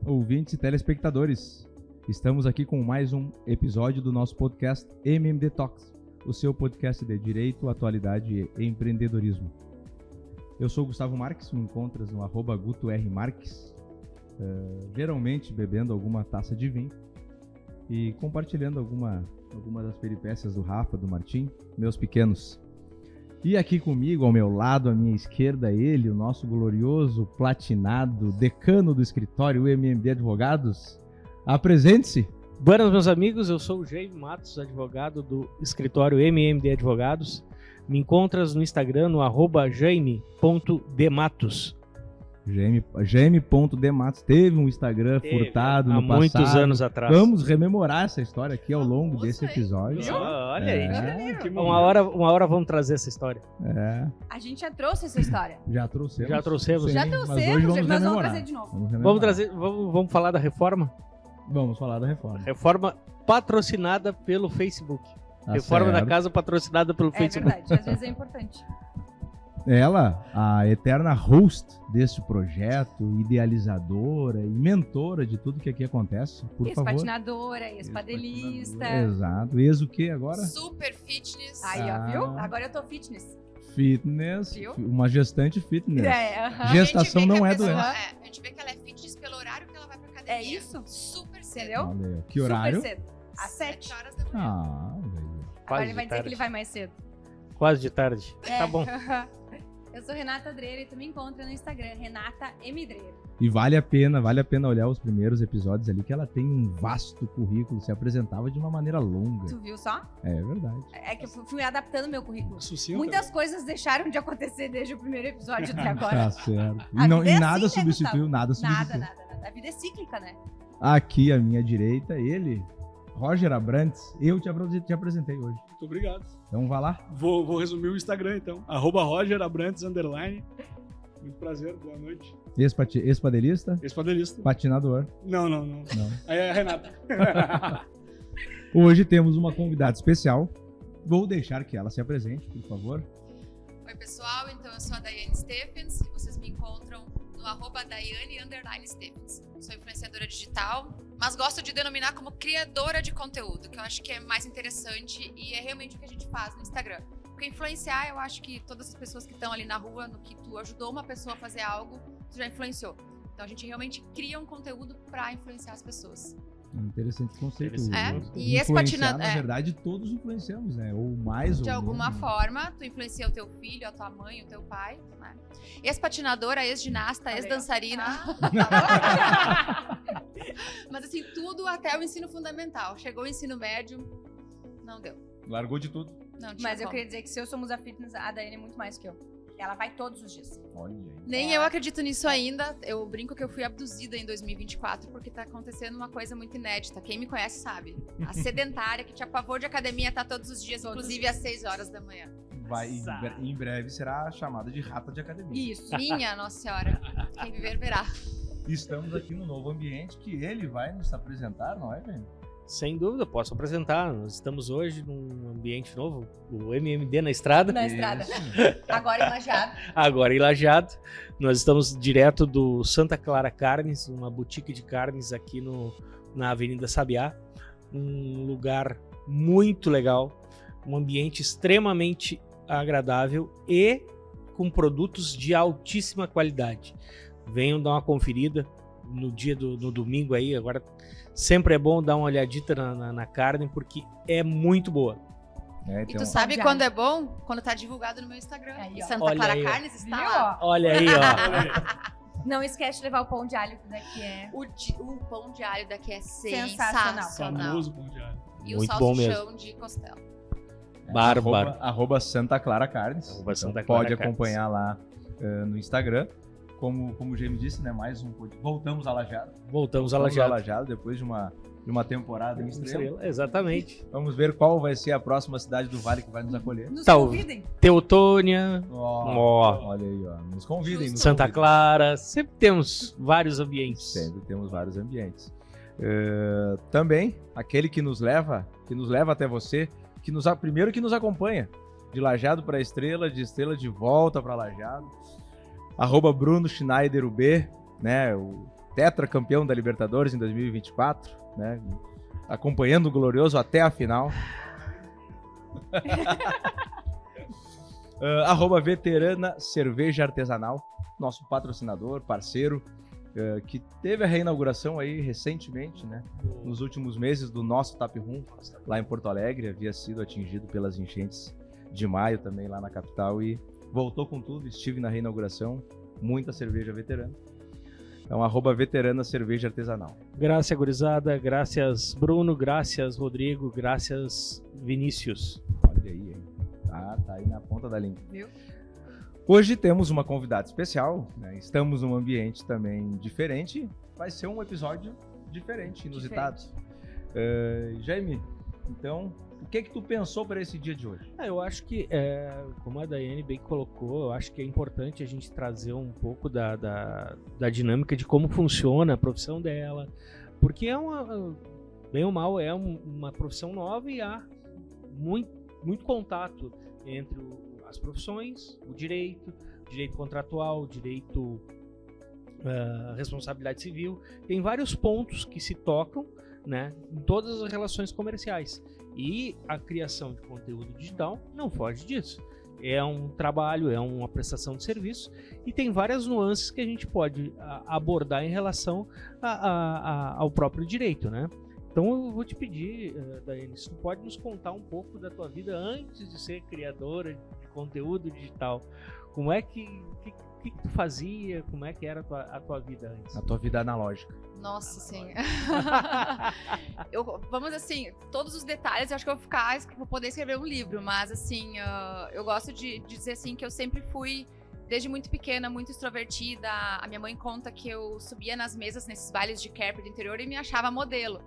ouvintes e telespectadores. Estamos aqui com mais um episódio do nosso podcast MMD Talks, o seu podcast de direito, atualidade e empreendedorismo. Eu sou o Gustavo Marques, me encontras no @GutoRMarques, geralmente bebendo alguma taça de vinho e compartilhando alguma das peripécias do Rafa, do Martim, meus pequenos. E aqui comigo, ao meu lado, à minha esquerda, ele, o nosso glorioso, platinado, decano do escritório MMD Advogados. Apresente-se. Buenas, meus amigos, eu sou o Jaime Matos, advogado do escritório MMD Advogados. Me encontras no Instagram no @jaime.dematos. Jaime.dematos teve um Instagram furtado no passado. Há muitos anos atrás. Vamos rememorar essa história aqui ao longo desse episódio. Olha aí. Uma hora vamos trazer essa história. A gente já trouxe essa história. Já trouxemos. Sim, mas vamos trazer de novo. Vamos falar da reforma? Vamos falar da reforma. Reforma patrocinada pelo Facebook. Reforma da casa patrocinada pelo Facebook. É verdade, às vezes é importante. Ela, a eterna host deste projeto, idealizadora e mentora de tudo que aqui acontece, por favor. Ex-patinadora, ex-padelista. Exato. Ex o que agora? Super fitness. Aí, ó, viu? Agora eu tô fitness. Fitness, viu? Uma gestante fitness. Gestação não é doença. A gente vê que ela é fitness pelo horário que ela vai pra academia. É isso? Super cedo. Entendeu? Olha aí, que horário? Super cedo. Às 7 horas da manhã. Velho. Agora ele vai dizer que ele vai mais cedo. Quase de tarde. Tá bom. Eu sou Renata Dreira e tu me encontra no Instagram, Renata M. Dreira. E vale a pena olhar os primeiros episódios ali, que ela tem um vasto currículo, se apresentava de uma maneira longa. Tu viu só? É verdade. É que eu fui adaptando meu currículo. Sucinto. Muitas coisas deixaram de acontecer desde o primeiro episódio até agora. Tá certo. A E, vida é nada assim, né, substituiu, nada substituiu. Nada. A vida é cíclica, né? Aqui à minha direita, ele, Roger Abrantes. Eu te apresentei hoje. Muito obrigado. Então vá lá. Vou resumir o Instagram, então. @RogerAbrantes_. Muito prazer, boa noite. Ex-padelista? Ex-padelista. Patinador. Não. Aí é a Renata. Hoje temos uma convidada especial. Vou deixar que ela se apresente, por favor. Oi, pessoal. Então, eu sou a Daiane Stephens e vocês me encontram no @Daiane_Stephens. Sou influenciadora digital, mas gosto de denominar como criadora de conteúdo, que eu acho que é mais interessante e é realmente o que a gente faz no Instagram. Porque influenciar, eu acho que todas as pessoas que estão ali na rua, no que tu ajudou uma pessoa a fazer algo, tu já influenciou. Então a gente realmente cria um conteúdo para influenciar as pessoas. Interessante conceito. E esse patinador, na verdade, todos influenciamos, né? Ou mais de ou alguma menos. forma, tu influencia o teu filho, a tua mãe, o teu pai, né? Ex-patinadora, ex-ginasta, ex-dançarina. Mas assim, tudo até o ensino fundamental. Chegou o ensino médio, não deu. Largou de tudo. Não tinha Mas eu como. queria dizer que se eu somos a fitness, a Daiane é muito mais que eu. Ela vai todos os dias. Olha aí. Nem eu acredito nisso ainda. Eu brinco que eu fui abduzida em 2024 porque tá acontecendo uma coisa muito inédita. Quem me conhece sabe. A sedentária que tinha pavor de academia tá todos os dias, inclusive às 6 horas da manhã. Em breve será chamada de rata de academia. Isso. Minha Nossa Senhora. Quem viver verá. Estamos aqui no novo ambiente que ele vai nos apresentar, não é, velho? Sem dúvida, posso apresentar. Nós estamos hoje num ambiente novo, o MMD na estrada. Na estrada. Agora em Lajeado. Agora em Lajeado. Nós estamos direto do Santa Clara Carnes, uma boutique de carnes aqui na Avenida Sabiá. Um lugar muito legal, um ambiente extremamente agradável e com produtos de altíssima qualidade. Venham dar uma conferida no domingo aí. Agora sempre é bom dar uma olhadita na carne, porque é muito boa. E tu sabe quando é bom? Quando tá divulgado no meu Instagram. Aí, Santa Clara Carnes está lá. Olha aí, ó. Não esquece de levar o pão de alho, que daqui é... O pão de alho daqui é Sensacional. Famoso pão de alho. E Muito o bom salsichão de costela. Bárbaro. @, Santa Clara Carnes. Santa Clara Pode Carnes. acompanhar lá no Instagram. Como o Jaime disse, né? Mais um podcast. Voltamos a Lajeado. Voltamos a Lajeado. Depois de uma temporada em Estrela. Exatamente. Vamos ver qual vai ser a próxima cidade do Vale que vai nos acolher. Nos Tá, convidem. Teutônia, Olha aí, ó. Nos convidem. Santa Clara. Sempre temos vários ambientes. Sempre temos vários ambientes. Também, aquele que nos leva até você, primeiro que nos acompanha. De Lajeado para Estrela, de Estrela de volta para Lajeado. @Bruno Schneider UB, né? tetracampeão da Libertadores em 2024, né? Acompanhando o Glorioso até a final. @veterana cerveja artesanal, nosso patrocinador, parceiro, que teve a reinauguração aí recentemente, né? Nos últimos meses do nosso Tap Room, lá em Porto Alegre, havia sido atingido pelas enchentes de maio também lá na capital e voltou com tudo, estive na reinauguração, muita cerveja veterana. Então, @veterana cerveja artesanal. Graças, gurizada, graças Bruno, graças Rodrigo, graças Vinícius. Olha aí, hein? Tá aí na ponta da língua. Viu? Hoje temos uma convidada especial, né? Estamos num ambiente também diferente. Vai ser um episódio diferente, inusitado. Jaime, então, o que tu pensou para esse dia de hoje? Eu acho que, como a Daiane bem colocou, eu acho que é importante a gente trazer um pouco da dinâmica de como funciona a profissão dela, porque bem ou mal, é uma profissão nova e há muito contato entre as profissões, o direito contratual, o direito, responsabilidade civil. Tem vários pontos que se tocam, né, em todas as relações comerciais. E a criação de conteúdo digital não foge disso. É um trabalho, é uma prestação de serviço e tem várias nuances que a gente pode abordar em relação ao próprio direito, né? Então eu vou te pedir, Daiane, se tu pode nos contar um pouco da tua vida antes de ser criadora de conteúdo digital. Como é que tu fazia? Como é que era a tua vida antes? A tua vida analógica. Nossa, sim. Vamos assim, todos os detalhes, eu acho que eu vou poder escrever um livro, mas assim, eu gosto de dizer assim que eu sempre fui, desde muito pequena, muito extrovertida. A minha mãe conta que eu subia nas mesas nesses bailes de Kerper do interior e me achava modelo.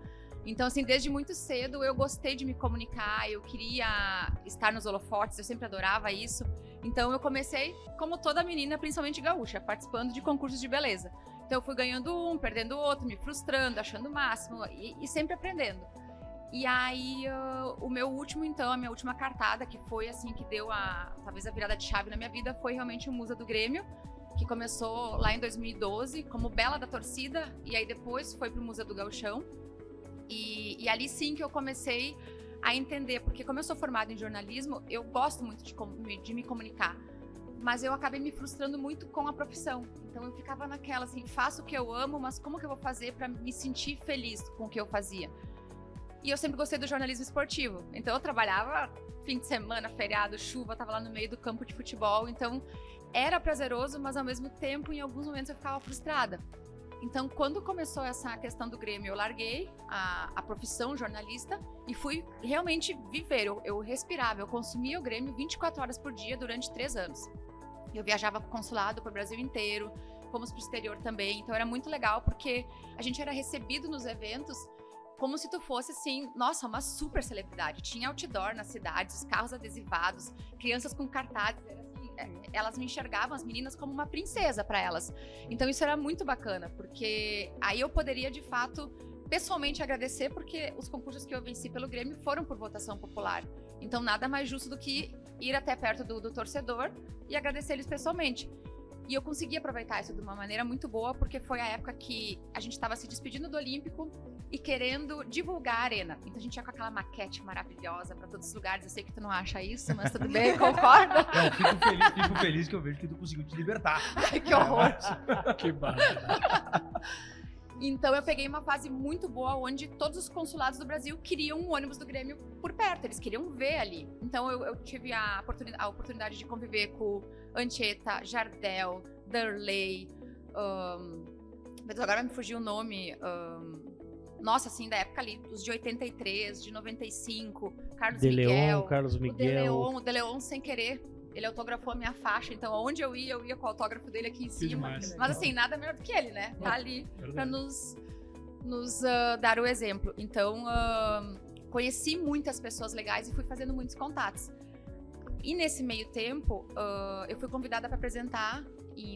Então, assim, desde muito cedo eu gostei de me comunicar, eu queria estar nos holofotes, eu sempre adorava isso. Então eu comecei, como toda menina, principalmente gaúcha, participando de concursos de beleza. Então eu fui ganhando um, perdendo o outro, me frustrando, achando o máximo e sempre aprendendo. E aí, a minha última cartada, que foi assim, que deu talvez a virada de chave na minha vida, foi realmente o Musa do Grêmio, que começou lá em 2012 como Bela da Torcida, e aí depois foi pro Musa do Gauchão. E ali sim que eu comecei a entender, porque como eu sou formada em jornalismo, eu gosto muito de me comunicar, mas eu acabei me frustrando muito com a profissão. Então eu ficava naquela assim, faço o que eu amo, mas como que eu vou fazer para me sentir feliz com o que eu fazia? E eu sempre gostei do jornalismo esportivo, então eu trabalhava fim de semana, feriado, chuva, tava lá no meio do campo de futebol, então era prazeroso, mas ao mesmo tempo, em alguns momentos eu ficava frustrada. Então, quando começou essa questão do Grêmio, eu larguei a profissão jornalista e fui realmente viver. Eu respirava, eu consumia o Grêmio 24 horas por dia durante 3 anos. Eu viajava para o consulado, para o Brasil inteiro, fomos para o exterior também. Então, era muito legal porque a gente era recebido nos eventos como se tu fosse, assim, nossa, uma super celebridade. Tinha outdoor nas cidades, os carros adesivados, crianças com cartazes. Elas me enxergavam, as meninas, como uma princesa para elas. Então isso era muito bacana, porque aí eu poderia, de fato, pessoalmente agradecer, porque os concursos que eu venci pelo Grêmio foram por votação popular. Então nada mais justo do que ir até perto do torcedor e agradecer eles pessoalmente. E eu consegui aproveitar isso de uma maneira muito boa, porque foi a época que a gente estava se despedindo do Olímpico e querendo divulgar a arena. Então a gente ia com aquela maquete maravilhosa para todos os lugares. Eu sei que tu não acha isso, mas tudo bem, concorda? Fico feliz que eu vejo que tu conseguiu te libertar. Ai, que horror! Que barra. Então eu peguei uma fase muito boa onde todos os consulados do Brasil queriam um ônibus do Grêmio por perto, eles queriam ver ali. Então eu tive a oportunidade de conviver com Anchieta, Jardel, Darley, mas agora me fugiu o nome, nossa, assim, da época ali, os de 83, de 95, Carlos Miguel. Carlos Miguel. O De Leon, sem querer, ele autografou a minha faixa, então onde eu ia com o autógrafo dele aqui em cima. Demais. Mas assim, nada melhor do que ele, né? Tá ali pra nos dar o exemplo. Então, conheci muitas pessoas legais e fui fazendo muitos contatos. E nesse meio tempo, eu fui convidada para apresentar,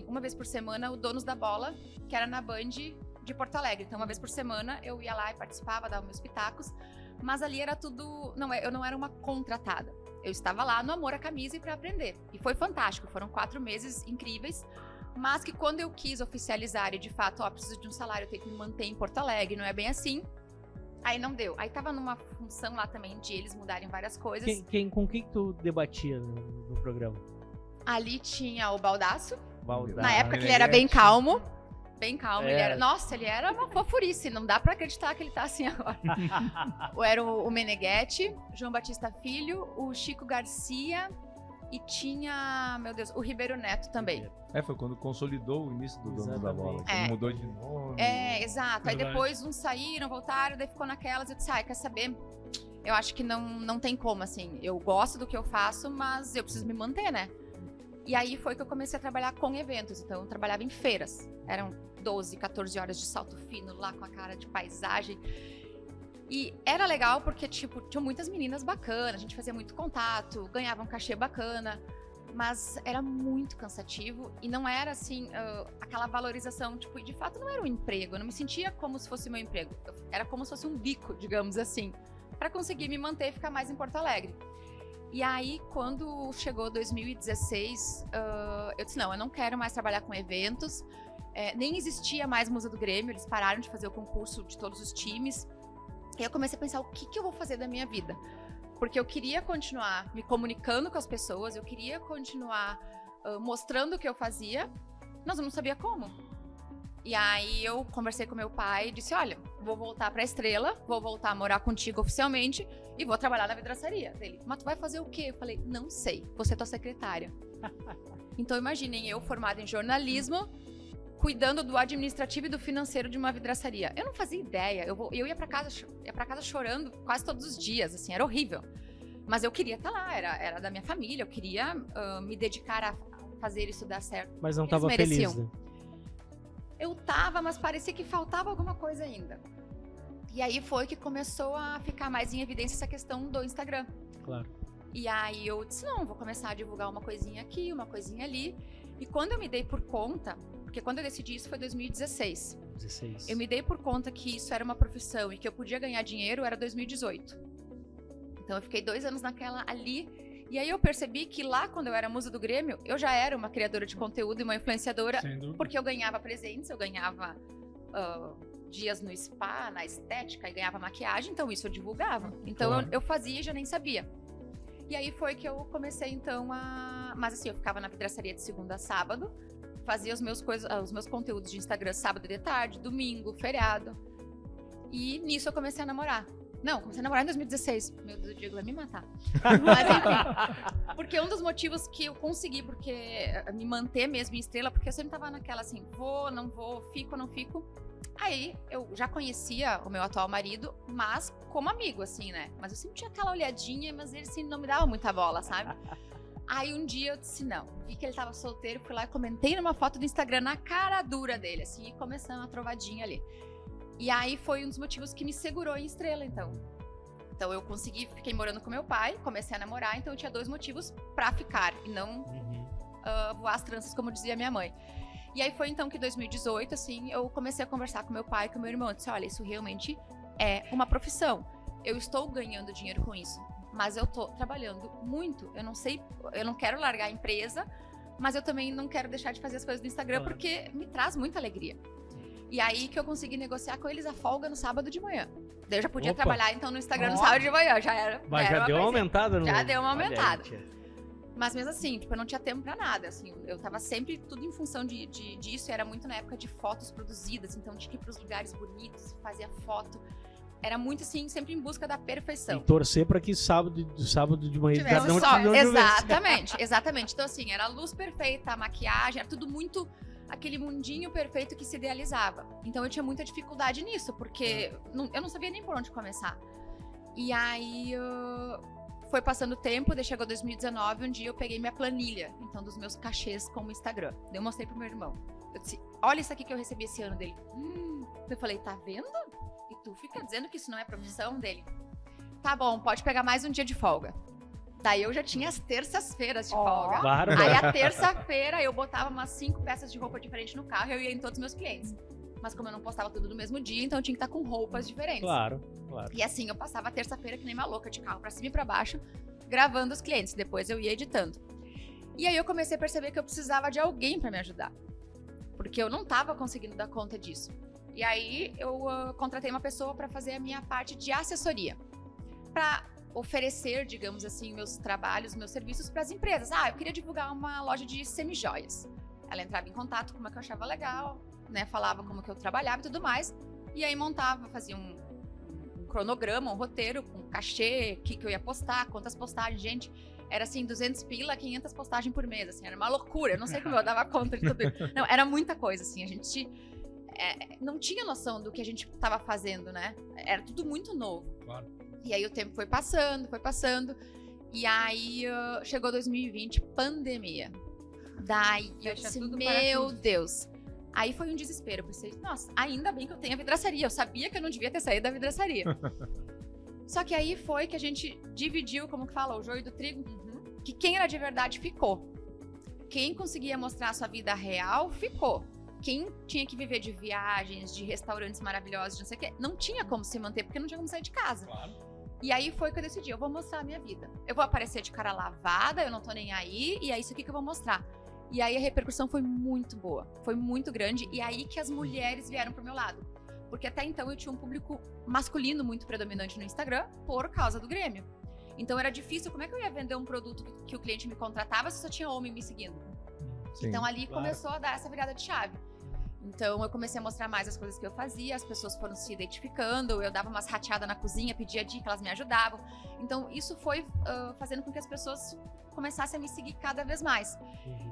uma vez por semana, o Donos da Bola, que era na Band de Porto Alegre. Então, uma vez por semana, eu ia lá e participava, dava meus pitacos. Mas ali era tudo... eu não era uma contratada. Eu estava lá no amor à camisa e para aprender. E foi fantástico. Foram 4 meses incríveis. mas que quando eu quis oficializar e de fato, preciso de um salário, eu tenho que me manter em Porto Alegre, não é bem assim. Aí não deu. Aí tava numa função lá também de eles mudarem várias coisas. Com quem tu debatia no programa? Ali tinha o Baldaço. Baldasso. Na época que ele era bem calmo. Bem calmo. Ele era, nossa, ele era uma fofurice. Não dá pra acreditar que ele tá assim agora. Era o Meneghetti, João Batista Filho, o Chico Garcia e tinha, meu Deus, o Ribeiro Neto também. Foi quando consolidou o início do Dono da Bola. Que ele mudou de nome. Exato. Aí depois uns saíram, voltaram, daí ficou naquelas. Eu disse, quer saber? Eu acho que não tem como, assim. Eu gosto do que eu faço, mas eu preciso me manter, né? E aí foi que eu comecei a trabalhar com eventos. Então eu trabalhava em feiras. Eram 12, 14 horas de salto fino lá com a cara de paisagem. E era legal porque, tipo, tinham muitas meninas bacanas, a gente fazia muito contato, ganhava um cachê bacana, mas era muito cansativo e não era, assim, aquela valorização, tipo, e de fato não era um emprego, eu não me sentia como se fosse meu emprego, era como se fosse um bico, digamos assim, para conseguir me manter e ficar mais em Porto Alegre. E aí, quando chegou 2016, eu disse, não, eu não quero mais trabalhar com eventos, nem existia mais Musa do Grêmio, eles pararam de fazer o concurso de todos os times. E eu comecei a pensar, o que eu vou fazer da minha vida? Porque eu queria continuar me comunicando com as pessoas, eu queria continuar mostrando o que eu fazia, mas eu não sabia como. E aí eu conversei com meu pai e disse, olha, vou voltar pra Estrela, vou voltar a morar contigo oficialmente e vou trabalhar na vidraçaria. Ele, mas tu vai fazer o quê? Eu falei, não sei, você é tua secretária. Então imaginem, eu formada em jornalismo, cuidando do administrativo e do financeiro de uma vidraçaria. Eu não fazia ideia. Eu ia pra casa chorando quase todos os dias, assim, era horrível. Mas eu queria estar lá, era da minha família, eu queria me dedicar a fazer isso dar certo. Mas não estava feliz, né? Eu tava, mas parecia que faltava alguma coisa ainda. E aí foi que começou a ficar mais em evidência essa questão do Instagram. Claro. E aí eu disse, não, vou começar a divulgar uma coisinha aqui, uma coisinha ali. E quando eu me dei por conta, porque quando eu decidi isso foi 2016. Eu me dei por conta que isso era uma profissão e que eu podia ganhar dinheiro, era 2018. Então eu fiquei 2 anos naquela ali. E aí eu percebi que lá, quando eu era musa do Grêmio, eu já era uma criadora de conteúdo e uma influenciadora, porque eu ganhava presentes, eu ganhava dias no spa, na estética, e ganhava maquiagem, então isso eu divulgava. Então claro. eu fazia e já nem sabia. E aí foi que eu comecei então Mas assim, eu ficava na vidraçaria de segunda a sábado, fazia os meus conteúdos de Instagram sábado de tarde, domingo, feriado. E nisso eu comecei a namorar. Não, comecei a namorar em 2016. Meu Deus, o Diego vai me matar. Mas enfim, porque um dos motivos que eu consegui me manter mesmo em Estrela, porque eu sempre tava naquela assim, vou, não vou, fico, não fico. Aí eu já conhecia o meu atual marido, mas como amigo, assim, né? Mas eu sempre tinha aquela olhadinha, mas ele assim, não me dava muita bola, sabe? Aí um dia eu disse não, vi que ele tava solteiro, fui lá e comentei numa foto do Instagram na cara dura dele, assim, e começando a trovadinha ali. E aí foi um dos motivos que me segurou em Estrela, então. Então eu fiquei morando com meu pai, comecei a namorar, então eu tinha 2 motivos pra ficar e não voar as tranças, como dizia minha mãe. E aí foi então que em 2018, assim, eu comecei a conversar com meu pai e com meu irmão. Eu disse, olha, isso realmente é uma profissão. Eu estou ganhando dinheiro com isso, mas eu tô trabalhando muito. Eu não sei, eu não quero largar a empresa, mas eu também não quero deixar de fazer as coisas do Instagram, porque me traz muita alegria. E aí que eu consegui negociar com eles a folga no sábado de manhã. Daí eu já podia trabalhar, então, no Instagram no sábado de manhã. Já deu uma aumentada, Já deu uma aumentada. Mas mesmo assim, tipo, eu não tinha tempo pra nada, assim. Eu tava sempre tudo em função disso. Era muito na época de fotos produzidas. Então, tinha que ir pros lugares bonitos, fazia foto. Era muito, assim, sempre em busca da perfeição. E torcer pra que sábado de manhã não Exatamente, exatamente. Então, assim, era a luz perfeita, a maquiagem, era tudo muito... aquele mundinho perfeito que se idealizava. Então eu tinha muita dificuldade nisso, porque eu não sabia nem por onde começar. E aí foi passando o tempo, daí chegou 2019, um dia eu peguei minha planilha, então, dos meus cachês com o Instagram. Daí eu mostrei pro meu irmão. Eu disse, olha isso aqui que eu recebi esse ano dele. Eu falei, tá vendo? E tu fica dizendo que isso não é profissão dele? Tá bom, pode pegar mais um dia de folga. Daí eu já tinha as terças-feiras de folga. Bárbara. Aí a terça-feira eu botava umas 5 peças de roupa diferentes no carro e eu ia em todos os meus clientes. Mas como eu não postava tudo no mesmo dia, então eu tinha que estar com roupas diferentes. Claro. E assim, eu passava a terça-feira que nem uma louca, de carro pra cima e pra baixo, gravando os clientes. Depois eu ia editando. E aí eu comecei a perceber que eu precisava de alguém pra me ajudar. porque eu não estava conseguindo dar conta disso. E aí eu contratei uma pessoa para fazer a minha parte de assessoria, para oferecer, digamos assim, meus trabalhos, meus serviços para as empresas. Eu queria divulgar uma loja de semijoias. Ela entrava em contato com uma que eu achava legal, né? Falava como que eu trabalhava e tudo mais. E aí montava, fazia um cronograma, um roteiro com cachê, o que eu ia postar, quantas postagens, gente. Era assim, 200 pila, 500 postagens por mês, assim, era uma loucura. Eu não sei como eu dava conta de tudo isso. Não, era muita coisa, assim, a gente não tinha noção do que a gente estava fazendo, né? Era tudo muito novo. Claro. E aí o tempo foi passando, e aí chegou 2020, pandemia. Daí eu disse, meu Deus. Aí foi um desespero, eu pensei, nossa, ainda bem que eu tenho a vidraçaria, eu sabia que eu não devia ter saído da vidraçaria. Só que aí foi que a gente dividiu, como que fala, o joio do trigo, que quem era de verdade ficou. Quem conseguia mostrar a sua vida real, ficou. Quem tinha que viver de viagens, de restaurantes maravilhosos, não sei o quê, não tinha como se manter, porque não tinha como sair de casa. Claro. E aí foi que eu decidi, eu vou mostrar a minha vida. Eu vou aparecer de cara lavada, eu não tô nem aí, e é isso aqui que eu vou mostrar. E aí a repercussão foi muito boa, foi muito grande, e aí que as mulheres vieram pro meu lado. Porque até então eu tinha um público masculino muito predominante no Instagram, por causa do Grêmio. Então era difícil, como é que eu ia vender um produto que o cliente me contratava se só tinha homem me seguindo? Sim, então ali claro. começou a dar essa virada de chave. Então eu comecei a mostrar mais as coisas que eu fazia, as pessoas foram se identificando, eu dava umas rateadas na cozinha, pedia dica, elas me ajudavam. Então isso foi fazendo com que as pessoas começassem a me seguir cada vez mais.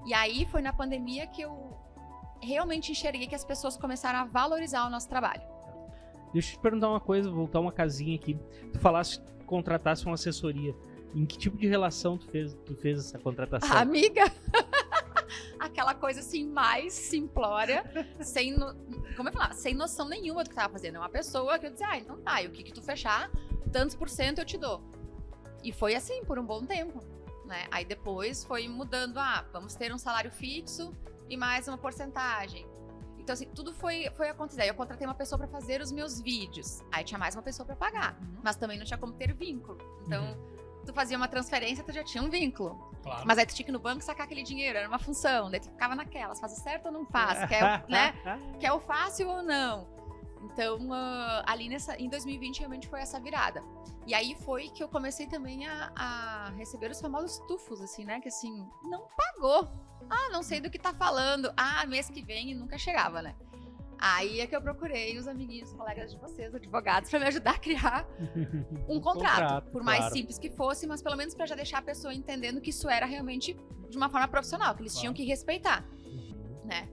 E aí foi na pandemia que eu realmente enxerguei que as pessoas começaram a valorizar o nosso trabalho. Deixa eu te perguntar uma coisa, voltar uma casinha aqui. Tu falasse que contratasse uma assessoria. Em que tipo de relação tu fez essa contratação? Amiga, aquela coisa assim mais simplória, sem noção nenhuma do que tava fazendo. É uma pessoa que eu dizia, então tá, e o que tu fechar, tantos % eu te dou. E foi assim por um bom tempo, né? Aí depois foi mudando, vamos ter um salário fixo e mais uma porcentagem. Então, assim, tudo foi acontecendo. Aí eu contratei uma pessoa para fazer os meus vídeos. Aí tinha mais uma pessoa para pagar. Mas também não tinha como ter vínculo. Então, tu fazia uma transferência, tu já tinha um vínculo. Claro. Mas aí tu tinha que ir no banco sacar aquele dinheiro, era uma função. Daí tu ficava naquelas, faz certo ou não faz? Quer o fácil ou não? Então, ali em 2020, realmente foi essa virada. E aí foi que eu comecei também a receber os famosos tufos, assim, né? Que assim, não pagou. Não sei do que tá falando. Mês que vem e nunca chegava, né? Aí é que eu procurei os amiguinhos, os colegas de vocês, advogados, pra me ajudar a criar um contrato. Por mais simples que fosse, mas pelo menos pra já deixar a pessoa entendendo que isso era realmente de uma forma profissional, que eles tinham que respeitar, né?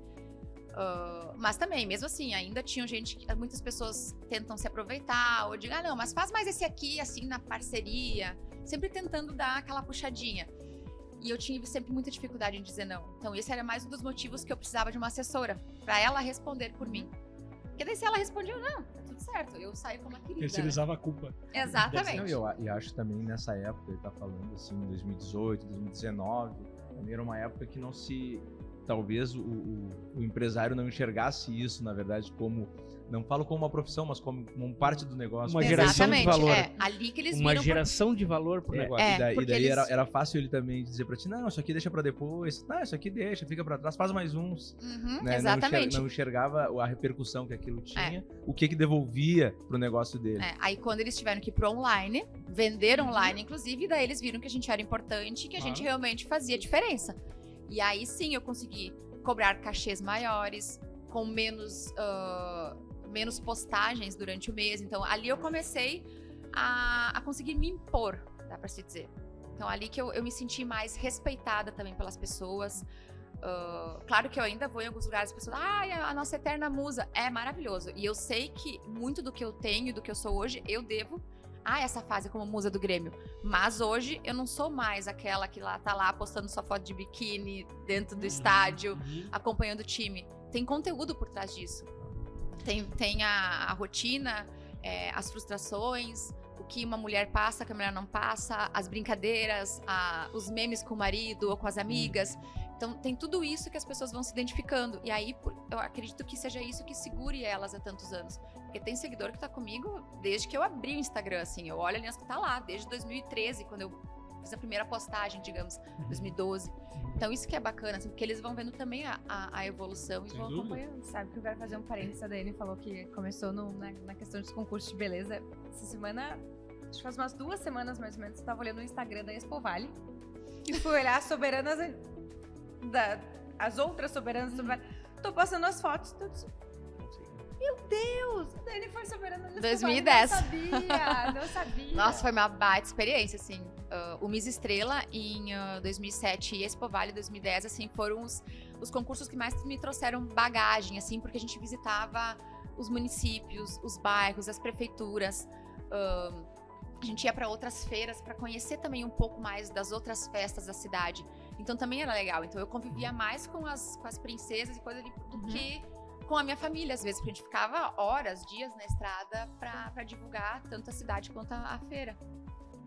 Mas também, mesmo assim, ainda tinham muitas pessoas tentam se aproveitar, ou digam, não, mas faz mais esse aqui, assim, na parceria, sempre tentando dar aquela puxadinha. E eu tive sempre muita dificuldade em dizer não. Então, esse era mais um dos motivos que eu precisava de uma assessora, pra ela responder por mim. Porque daí, se ela respondia, não, tá tudo certo, eu saio como a querida. Terceirizava a culpa. Exatamente. E acho também nessa época, ele tá falando assim, 2018, 2019, também era uma época que não se... Talvez o empresário não enxergasse isso, na verdade, como... Não falo como uma profissão, mas como parte do negócio. Uma geração de valor. Ali que eles uma viram geração de valor pro negócio. E daí era fácil ele também dizer pra ti, não, isso aqui deixa pra depois, não, isso aqui deixa, fica pra trás, faz mais uns. Né? Exatamente. Não enxergava a repercussão que aquilo tinha, o que devolvia pro negócio dele. Aí quando eles tiveram que ir pro online, vender online, inclusive, daí eles viram que a gente era importante e que a gente realmente fazia diferença. E aí sim eu consegui cobrar cachês maiores, com menos postagens durante o mês. Então, ali eu comecei a conseguir me impor, dá pra se dizer. Então, ali que eu me senti mais respeitada também pelas pessoas. Claro que eu ainda vou em alguns lugares, as pessoas, a nossa eterna musa, é maravilhoso. E eu sei que muito do que eu tenho e do que eu sou hoje, eu devo a essa fase como musa do Grêmio. Mas hoje, eu não sou mais aquela que tá lá postando sua foto de biquíni dentro do estádio, acompanhando o time. Tem conteúdo por trás disso. Tem a rotina, as frustrações, o que uma mulher passa, que a mulher não passa, as brincadeiras, os memes com o marido ou com as amigas. Então, tem tudo isso que as pessoas vão se identificando. E aí, eu acredito que seja isso que segure elas há tantos anos. Porque tem seguidor que tá comigo desde que eu abri o Instagram, assim. Eu olho a aliança que tá lá, desde 2013, quando eu fiz fiz a primeira postagem, digamos, 2012. Então isso que é bacana, assim, porque eles vão vendo também a evolução e Sem vão dúvida. acompanhando. Sabe que eu quero fazer um parênteses. A Dani falou que começou na questão dos concursos de beleza. Essa semana, acho que faz umas 2 semanas mais ou menos, eu tava olhando o Instagram da Expo Vale e fui olhar as soberanas, as outras soberanas do Vale. Tô passando as fotos, todos. Meu Deus! A Dani foi soberana da Expo 2010. Vale. Não sabia. Nossa, foi uma baita experiência, assim. O Miss Estrela em 2007 e Expo Vale 2010, assim, foram os concursos que mais me trouxeram bagagem, assim, porque a gente visitava os municípios, os bairros, as prefeituras. A gente ia para outras feiras para conhecer também um pouco mais das outras festas da cidade. Então também era legal. Então eu convivia mais com as princesas e coisa ali do que com a minha família, às vezes, porque a gente ficava horas, dias na estrada para divulgar tanto a cidade quanto a feira.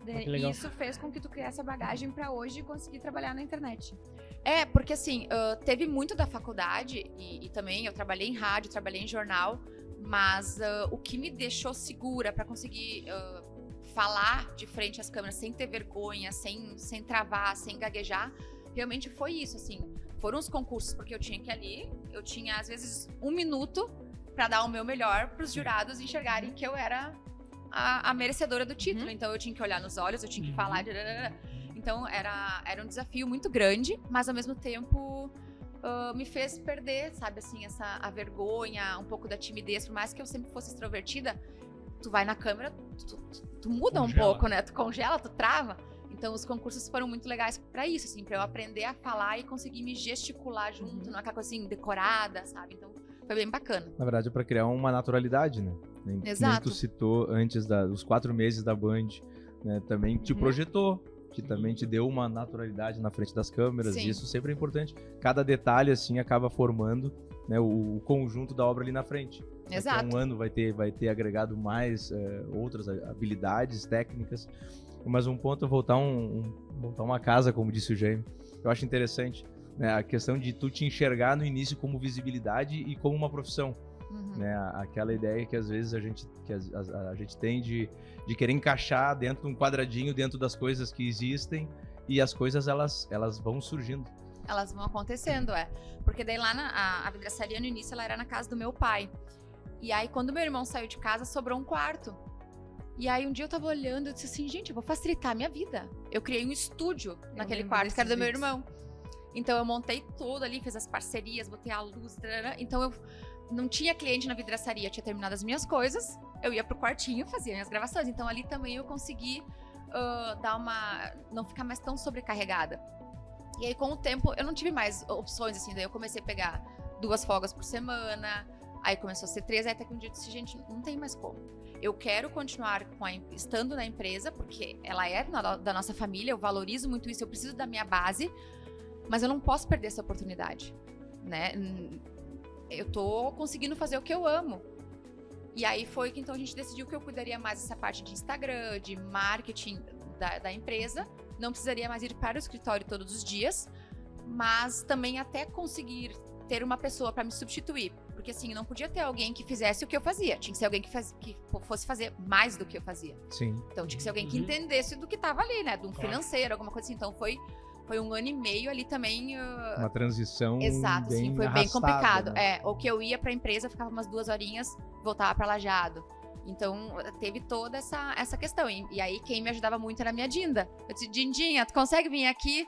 Que legal. E isso fez com que tu criasse a bagagem pra hoje conseguir trabalhar na internet. É, porque assim, teve muito da faculdade e também eu trabalhei em rádio, trabalhei em jornal, mas o que me deixou segura para conseguir falar de frente às câmeras sem ter vergonha, sem travar, sem gaguejar, realmente foi isso, assim. Foram os concursos, porque eu tinha às vezes 1 minuto para dar o meu melhor para os jurados enxergarem que eu era a merecedora do título. Então eu tinha que olhar nos olhos, eu tinha que falar. Então era um desafio muito grande, mas ao mesmo tempo me fez perder, sabe, assim, a vergonha, um pouco da timidez. Por mais que eu sempre fosse extrovertida, tu vai na câmera, tu muda um pouco, né? Tu congela, tu trava. Então os concursos foram muito legais pra isso, assim, pra eu aprender a falar e conseguir me gesticular junto, não é aquela coisa assim, decorada, sabe? Então foi bem bacana. Na verdade, é para criar uma naturalidade, né? Exato. Que tu citou antes dos 4 meses da Band, né? Também te projetou, que também te deu uma naturalidade na frente das câmeras. Sim. E isso sempre é importante. Cada detalhe, assim, acaba formando, né, o conjunto da obra ali na frente. Exato. Daqui a um ano vai ter agregado mais outras habilidades técnicas. Mas um ponto é voltar uma casa, como disse o Jaime. Eu acho interessante, né, a questão de tu te enxergar no início como visibilidade e como uma profissão. Né, aquela ideia que às vezes a gente tem de querer encaixar dentro de um quadradinho, dentro das coisas que existem, e as coisas elas vão surgindo. Elas vão acontecendo, Porque daí lá a vidraçaria no início ela era na casa do meu pai. E aí quando meu irmão saiu de casa, sobrou um quarto. E aí um dia eu tava olhando e disse assim, gente, eu vou facilitar a minha vida. Eu criei um estúdio naquele quarto que era do meu irmão. Então eu montei tudo ali, fiz as parcerias, botei a luz, então eu não tinha cliente na vidraçaria, tinha terminado as minhas coisas, eu ia pro quartinho, fazia minhas gravações. Então ali também eu consegui não ficar mais tão sobrecarregada. E aí com o tempo eu não tive mais opções, assim, daí eu comecei a pegar 2 folgas por semana, aí começou a ser 3, aí até que um dia eu disse, gente, não tem mais como. Eu quero continuar estando na empresa, porque ela é da nossa família, eu valorizo muito isso, eu preciso da minha base, mas eu não posso perder essa oportunidade, né? Eu tô conseguindo fazer o que eu amo. E aí foi que então a gente decidiu que eu cuidaria mais dessa parte de Instagram, de marketing da empresa. Não precisaria mais ir para o escritório todos os dias, mas também até conseguir ter uma pessoa para me substituir. Porque assim, não podia ter alguém que fizesse o que eu fazia. Tinha que ser alguém que fosse fazer mais do que eu fazia. Sim. Então tinha que ser alguém que entendesse do que tava ali, né? De um financeiro, alguma coisa assim. Então foi 1 ano e meio ali também. Uma transição. Exato, bem assim, foi bem arrastada, complicado. né? Ou que eu ia pra empresa, ficava umas 2 horinhas, voltava pra Lajeado. Então, teve toda essa questão. E aí, quem me ajudava muito era a minha Dinda. Eu disse, Dindinha, tu consegue vir aqui?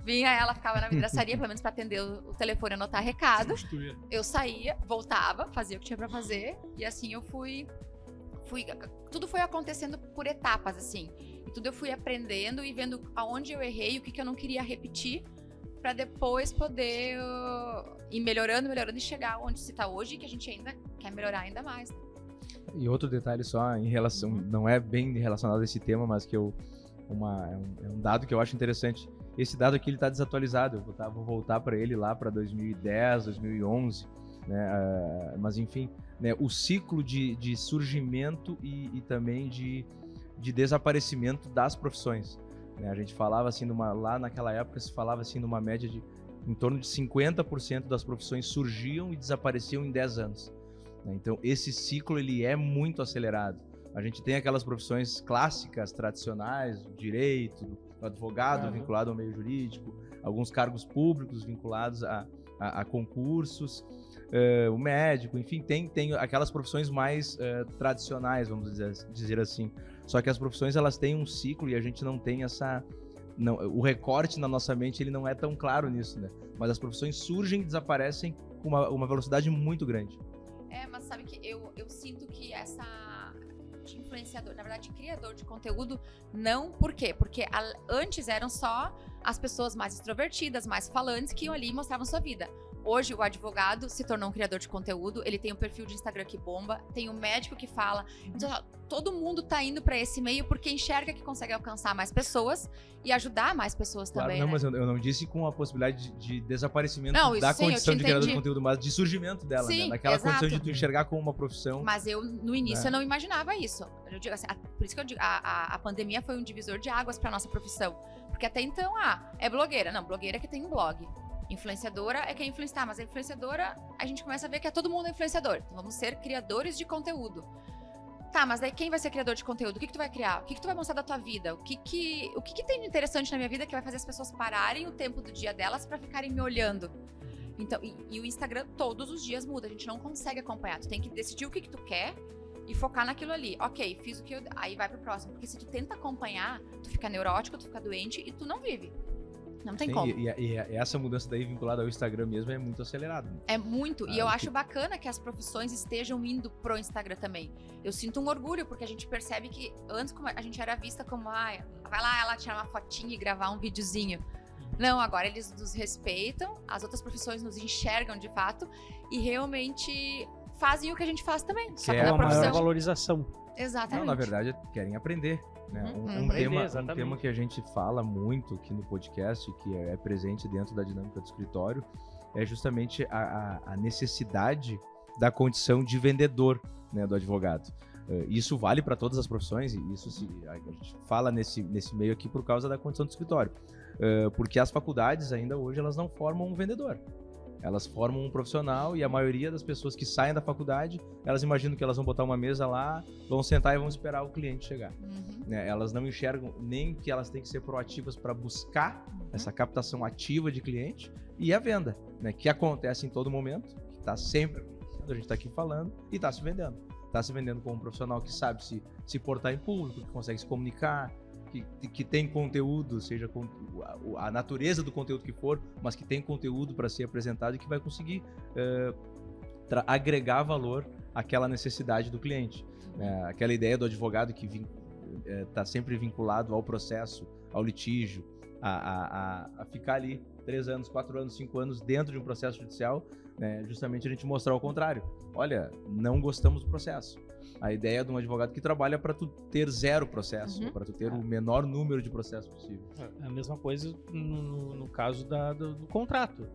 Vinha ela, ficava na vidraçaria, pelo menos pra atender o telefone e anotar recado. Eu saía, voltava, fazia o que tinha pra fazer. E assim eu fui... Tudo foi acontecendo por etapas, assim. E tudo eu fui aprendendo e vendo aonde eu errei, o que eu não queria repetir, pra depois poder ir melhorando e chegar onde se tá hoje, que a gente ainda quer melhorar ainda mais. E outro detalhe só em relação, não é bem relacionado a esse tema, mas que é um dado que eu acho interessante. Esse dado aqui ele está desatualizado, eu vou voltar para ele lá para 2010, 2011, né? Mas enfim, né? O ciclo de surgimento e também de desaparecimento das profissões. Né? A gente falava assim, lá naquela época se falava assim numa média de em torno de 50% das profissões surgiam e desapareciam em 10 anos. Então esse ciclo ele é muito acelerado. A gente tem aquelas profissões clássicas, tradicionais, do direito, do advogado vinculado ao meio jurídico, alguns cargos públicos vinculados a concursos, o médico, enfim, tem aquelas profissões mais tradicionais, vamos dizer assim. Só que as profissões, elas têm um ciclo e a gente não tem o recorte na nossa mente, ele não é tão claro nisso, né? Mas as profissões surgem e desaparecem com uma velocidade muito grande. Mas sabe que eu sinto que essa de influenciador, na verdade, criador de conteúdo, não. Por quê? Porque antes eram só as pessoas mais extrovertidas, mais falantes, que iam ali e mostravam sua vida. Hoje, o advogado se tornou um criador de conteúdo, ele tem um perfil de Instagram que bomba, tem um médico que fala. Então, todo mundo tá indo para esse meio porque enxerga que consegue alcançar mais pessoas e ajudar mais pessoas claro, também. Não, né? Mas eu não disse com a possibilidade de desaparecimento da sim, condição de criador de conteúdo, mas de surgimento dela, sim, né? Naquela exato. condição de tu enxergar como uma profissão. Mas eu, no início, eu não imaginava isso. Eu digo assim, por isso que eu digo, a pandemia foi um divisor de águas para nossa profissão. Porque até então, é blogueira. Não, blogueira é que tem um blog. Influenciadora é quem influenciar, mas a influenciadora, a gente começa a ver que é todo mundo influenciador. Então vamos ser criadores de conteúdo. Tá, mas daí quem vai ser criador de conteúdo? O que tu vai criar? O que tu vai mostrar da tua vida? O que tem de interessante na minha vida que vai fazer as pessoas pararem o tempo do dia delas pra ficarem me olhando? Então, e o Instagram todos os dias muda, a gente não consegue acompanhar. Tu tem que decidir o que tu quer e focar naquilo ali. Ok, fiz o que aí vai pro próximo. Porque se tu tenta acompanhar, tu fica neurótico, tu fica doente e tu não vive. Não tem como. E essa mudança daí vinculada ao Instagram mesmo é muito acelerada. É muito. E eu acho bacana que as profissões estejam indo pro Instagram também. Eu sinto um orgulho, porque a gente percebe que antes a gente era vista como, vai lá ela tirar uma fotinha e gravar um videozinho. Não, agora eles nos respeitam, as outras profissões nos enxergam de fato e realmente fazem o que a gente faz também. Só que é na uma profissão. maior valorização. Exatamente. Não, na verdade, querem aprender. Né? Um tema que a gente fala muito aqui no podcast, que é presente dentro da dinâmica do escritório, é justamente a necessidade da condição de vendedor, né, do advogado. Isso vale para todas as profissões, e isso a gente fala nesse meio aqui por causa da condição do escritório. Porque as faculdades ainda hoje elas não formam um vendedor. Elas formam um profissional e a maioria das pessoas que saem da faculdade, elas imaginam que elas vão botar uma mesa lá, vão sentar e vão esperar o cliente chegar. Né? Elas não enxergam nem que elas têm que ser proativas para buscar essa captação ativa de cliente e a venda, né? Que acontece em todo momento, que está sempre acontecendo, a gente está aqui falando e está se vendendo. Está se vendendo como um profissional que sabe se portar em público, que consegue se comunicar, que tem conteúdo, seja a natureza do conteúdo que for, mas que tem conteúdo para ser apresentado e que vai conseguir agregar valor àquela necessidade do cliente. Aquela ideia do advogado que está sempre vinculado ao processo, ao litígio, a ficar ali 3 anos, 4 anos, 5 anos dentro de um processo judicial, né, justamente a gente mostrar o contrário. Olha, não gostamos do processo. A ideia de um advogado que trabalha para tu ter 0 processo, para tu ter o menor número de processos possível. É a mesma coisa no caso do contrato.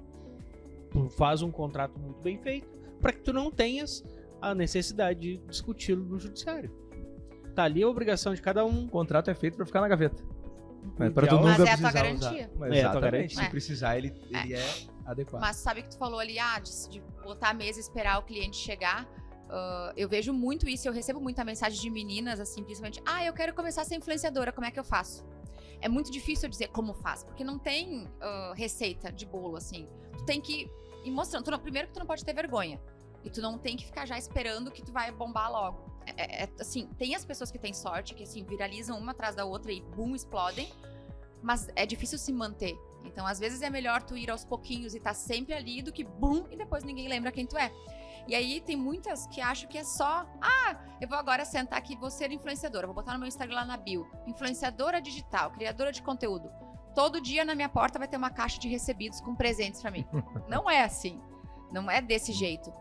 Tu faz um contrato muito bem feito para que tu não tenhas a necessidade de discuti-lo no judiciário. Tá ali a obrigação de cada um. O contrato é feito para ficar na gaveta. Mas para tu nunca é a tua precisar garantia. usar. É a tua Exatamente. garantia. Se precisar, ele é adequado. Mas sabe que tu falou ali, de botar a mesa e esperar o cliente chegar. Eu vejo muito isso, eu recebo muita mensagem de meninas, assim, principalmente, eu quero começar a ser influenciadora, como é que eu faço? É muito difícil dizer como faz, porque não tem receita de bolo, assim. Tu tem que ir mostrando. Primeiro que tu não pode ter vergonha. E tu não tem que ficar já esperando que tu vai bombar logo. Assim, tem as pessoas que têm sorte, que assim, viralizam uma atrás da outra e boom, explodem. Mas é difícil se manter. Então, às vezes é melhor tu ir aos pouquinhos e tá sempre ali do que boom, e depois ninguém lembra quem tu é. E aí tem muitas que acham que é só, eu vou agora sentar aqui e vou ser influenciadora, vou botar no meu Instagram lá na bio, influenciadora digital, criadora de conteúdo. Todo dia na minha porta vai ter uma caixa de recebidos com presentes pra mim. Não é assim, não é desse jeito.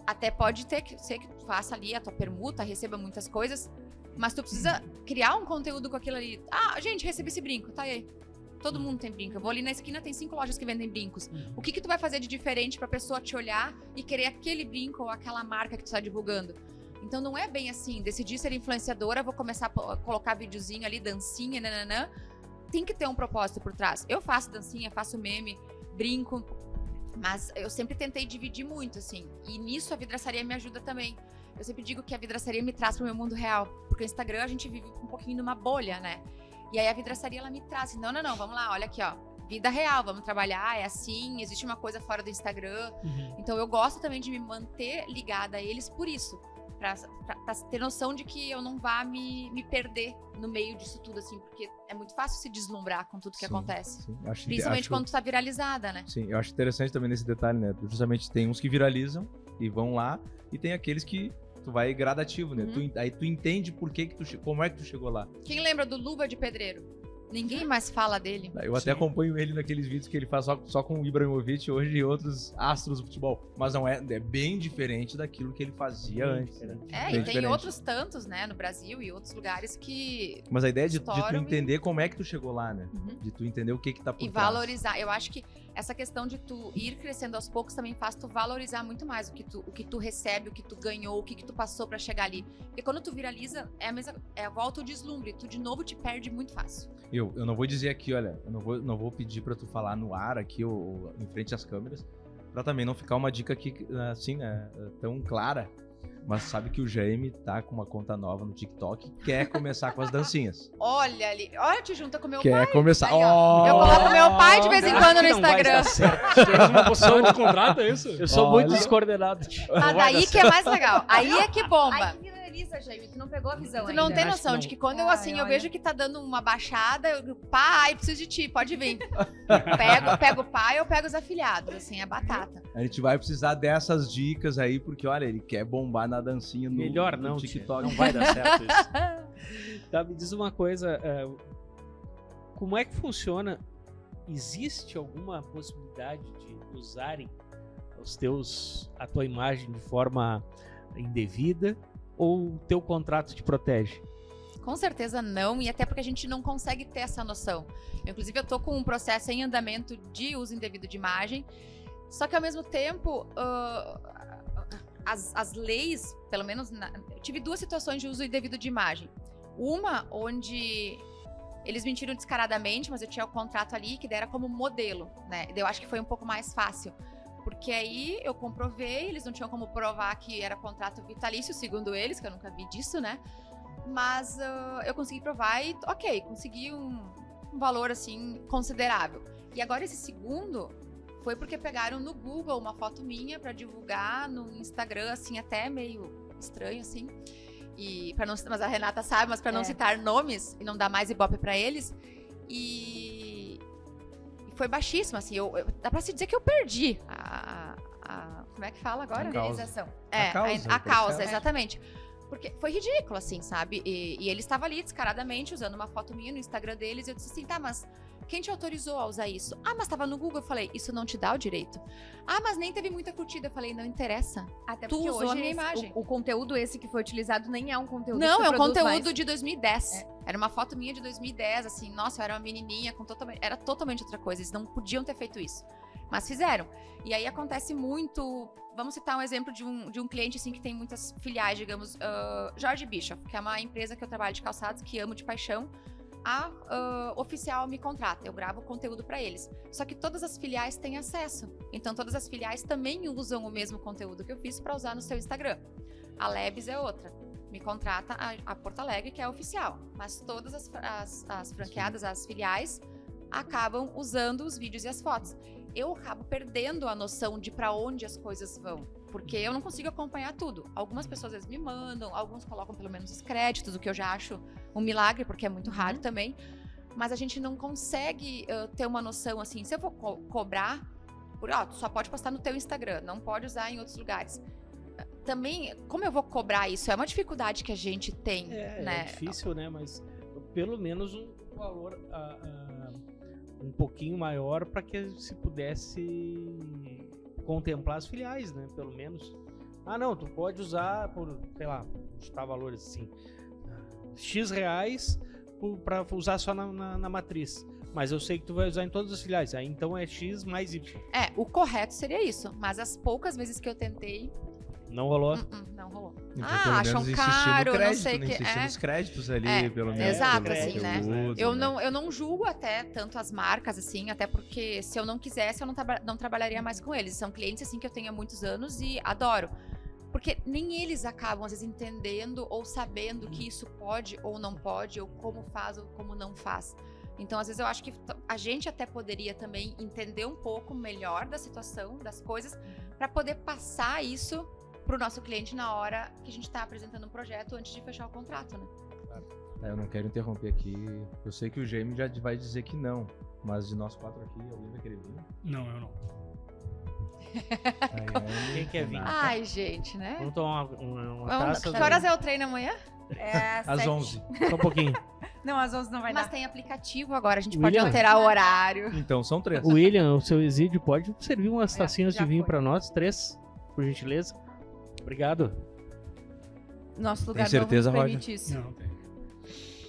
Até pode ser que tu faça ali a tua permuta, receba muitas coisas, mas tu precisa criar um conteúdo com aquilo ali. Gente, recebi esse brinco, tá aí. Todo mundo tem brinco. Eu vou ali na esquina, tem 5 lojas que vendem brincos. O que tu vai fazer de diferente pra pessoa te olhar e querer aquele brinco ou aquela marca que tu tá divulgando? Então não é bem assim. Decidi ser influenciadora, vou começar a colocar videozinho ali, dancinha, nananã. Tem que ter um propósito por trás. Eu faço dancinha, faço meme, brinco. Mas eu sempre tentei dividir muito, assim. E nisso a vidraçaria me ajuda também. eu sempre digo que a vidraçaria me traz pro meu mundo real. Porque o Instagram a gente vive um pouquinho numa bolha, né? E aí a vidraçaria, ela me traz. Não, vamos lá, olha aqui, ó. Vida real, vamos trabalhar, é assim, existe uma coisa fora do Instagram. Então eu gosto também de me manter ligada a eles por isso. Pra ter noção de que eu não vá me perder no meio disso tudo, assim, porque é muito fácil se deslumbrar com tudo que acontece. Sim. Principalmente quando tu tá viralizada, né? Sim, eu acho interessante também nesse detalhe, né? Justamente tem uns que viralizam e vão lá, e tem aqueles que tu vai gradativo, né? Aí tu entende por que como é que tu chegou lá. Quem lembra do Luva de Pedreiro? Ninguém mais fala dele. Eu até acompanho ele naqueles vídeos que ele faz só com o Ibrahimovic hoje e outros astros do futebol. Mas não é bem diferente daquilo que ele fazia antes. Né? E tem outros tantos, né, no Brasil e outros lugares que... Mas a ideia é de tu entender como é que tu chegou lá, né? De tu entender o que tá por trás. E valorizar. Eu acho que essa questão de tu ir crescendo aos poucos também faz tu valorizar muito mais o que tu recebe, o que tu ganhou, o que tu passou pra chegar ali. Porque quando tu viraliza, volta o deslumbre. Tu de novo te perde muito fácil. Eu não vou dizer aqui, olha, eu não vou pedir pra tu falar no ar aqui ou em frente às câmeras, pra também não ficar uma dica aqui, assim, né, tão clara. Mas sabe que o Jaime tá com uma conta nova no TikTok e quer começar com as dancinhas. Olha ali, olha, te junta com meu pai. Quer começar. Ali, eu coloco meu pai de vez em quando no Instagram. Uma posição de contrato, é isso? Eu sou muito descoordenado. Daí que é mais legal. Aí é que bomba. Jaime, tu não pegou a visão tu ainda. Não tem noção de que quando eu vejo que tá dando uma baixada, eu digo, pai, preciso de ti, pode vir. Pego o pai ou pego os afiliados, assim, é batata. A gente vai precisar dessas dicas aí, porque, olha, ele quer bombar na dancinha no TikTok. Não vai dar certo isso. Tá, me diz uma coisa, como é que funciona? Existe alguma possibilidade de usarem a tua imagem de forma indevida? Ou o teu contrato te protege? Com certeza não, e até porque a gente não consegue ter essa noção. Inclusive, eu tô com um processo em andamento de uso indevido de imagem, só que ao mesmo tempo, as leis, pelo menos, eu tive 2 situações de uso indevido de imagem. Uma onde eles mentiram descaradamente, mas eu tinha o contrato ali que era como modelo, né? Eu acho que foi um pouco mais fácil. Porque aí eu comprovei, eles não tinham como provar que era contrato vitalício, segundo eles, que eu nunca vi disso, né? Mas eu consegui provar e, consegui um valor, assim, considerável. E agora esse segundo foi porque pegaram no Google uma foto minha pra divulgar no Instagram, assim, até meio estranho, assim. E mas a Renata sabe, mas pra não citar nomes e não dar mais ibope pra eles. E foi baixíssimo, assim, dá pra se dizer que eu perdi como é que fala agora? A indenização. A causa, exatamente. Porque foi ridículo, assim, sabe? E ele estava ali descaradamente usando uma foto minha no Instagram deles e eu disse assim, tá, mas quem te autorizou a usar isso? Ah, mas tava no Google. Eu falei, isso não te dá o direito. Ah, mas nem teve muita curtida. Eu falei, não interessa. Até tu porque usou hoje a minha imagem. O conteúdo esse que foi utilizado nem é um conteúdo Não, é um conteúdo mais. de 2010. Era uma foto minha de 2010, assim, nossa, eu era uma menininha, era totalmente outra coisa. Eles não podiam ter feito isso. Mas fizeram. E aí acontece muito... Vamos citar um exemplo de um cliente, assim, que tem muitas filiais, digamos, Jorge Bischoff, que é uma empresa que eu trabalho de calçados, que amo de paixão. A oficial me contrata, eu gravo conteúdo para eles. Só que todas as filiais têm acesso. Então, todas as filiais também usam o mesmo conteúdo que eu fiz para usar no seu Instagram. A Lebes é outra. Me contrata a Porto Alegre, que é a oficial. Mas todas as franqueadas, as filiais, acabam usando os vídeos e as fotos. Eu acabo perdendo a noção de para onde as coisas vão, porque eu não consigo acompanhar tudo. Algumas pessoas às vezes me mandam, alguns colocam pelo menos os créditos, o que eu já acho um milagre, porque é muito raro também. Mas a gente não consegue ter uma noção assim, se eu vou cobrar, tu só pode postar no teu Instagram, não pode usar em outros lugares. Também, como eu vou cobrar isso? É uma dificuldade que a gente tem, né? É difícil, né? Mas pelo menos um valor... um pouquinho maior para que se pudesse contemplar as filiais, né? Pelo menos. Ah, não, tu pode usar por, sei lá, chutar valores assim, X reais para usar só na matriz. Mas eu sei que tu vai usar em todas as filiais. Aí então é X mais Y. O correto seria isso. Mas as poucas vezes que eu tentei... Não rolou? Não rolou. Acham caro, crédito, não sei o que. Insistir nos créditos ali, pelo menos. Exato, assim, né? Eu né? não julgo até tanto as marcas, assim, até porque se eu não quisesse, eu não trabalharia mais com eles. São clientes, assim, que eu tenho há muitos anos e adoro. Porque nem eles acabam, às vezes, entendendo ou sabendo que isso pode ou não pode, ou como faz ou como não faz. Então, às vezes, eu acho que a gente até poderia também entender um pouco melhor da situação, das coisas, para poder passar isso pro nosso cliente na hora que a gente tá apresentando um projeto antes de fechar o contrato, né? Eu não quero interromper aqui. Eu sei que o Gêmeo já vai dizer que não, mas de nós 4 aqui, alguém vai querer vinho? Não, eu não. Quem quer vir? Ai, gente, né? Vamos tomar uma Vamos, taça. que horas é o treino amanhã? É Às 7. 11. Só um pouquinho. Não, às 11 não vai Mas dar. tem aplicativo agora, a gente William? pode alterar o horário. Então são 3. William, o seu Exídio, pode servir umas tacinhas já de vinho foi. pra nós? 3, por gentileza. Obrigado. Nosso lugar certeza, novo Roger? permite isso. Não, tem.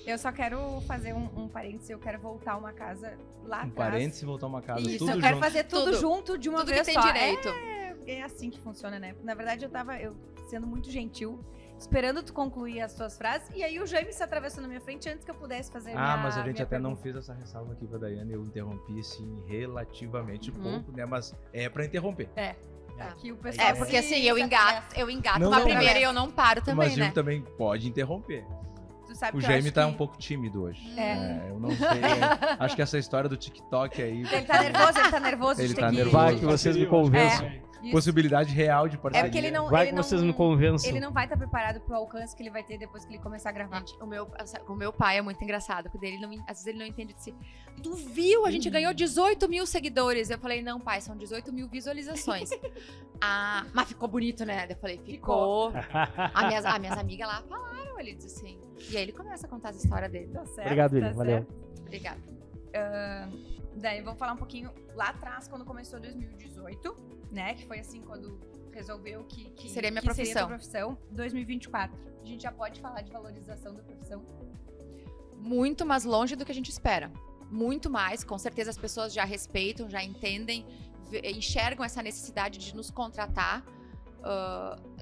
Eu só quero fazer um parênteses, eu quero voltar uma casa lá Um atrás. parênteses e voltar uma casa. Isso, tudo eu quero junto. fazer tudo Tudo. junto de uma Tudo vez que tem só. direito. É assim que funciona, né? Na verdade, eu sendo muito gentil, esperando tu concluir as tuas frases, e aí o Jaime se atravessou na minha frente antes que eu pudesse fazer Mas a gente minha até não pergunta. fez essa ressalva aqui pra Daiane. Eu interrompi, assim, relativamente Uhum. pouco, né? Mas é pra interromper. Aqui o pessoal É, porque se- assim, eu se engato Não, uma não, primeira mas- e eu não paro também, mas o Gil né? também pode interromper. Tu sabe O que eu Jaime acho tá que um pouco tímido hoje. É. Eu não sei. Acho que essa história do TikTok aí. Ele tá nervoso, ele tá nervoso. Ele de ter tá que- nervoso. Vai que vocês me convençam. Isso. Possibilidade real de É parceria. porque ele não. Vai ele que não, vocês me convençam. Ele não vai estar preparado pro alcance que ele vai ter depois que ele começar a gravar. Gente, o meu pai é muito engraçado, porque ele não, às vezes ele não entende de si. Tu viu? A gente ganhou 18 mil seguidores. Eu falei, não, pai, são 18 mil visualizações. Mas ficou bonito, né? Eu falei, ficou. As minhas amigas lá falaram, ele disse assim. E aí ele começa a contar as histórias dele. Tá certo. Obrigado, tá William. Valeu. certo. Obrigada. Daí vamos falar um pouquinho lá atrás, quando começou 2018, né? Que foi assim, quando resolveu que Seria minha que seria tua profissão. profissão. 2024. A gente já pode falar de valorização da profissão. Muito mais longe do que a gente espera. Muito mais. Com certeza as pessoas já respeitam, já entendem, enxergam essa necessidade de nos contratar.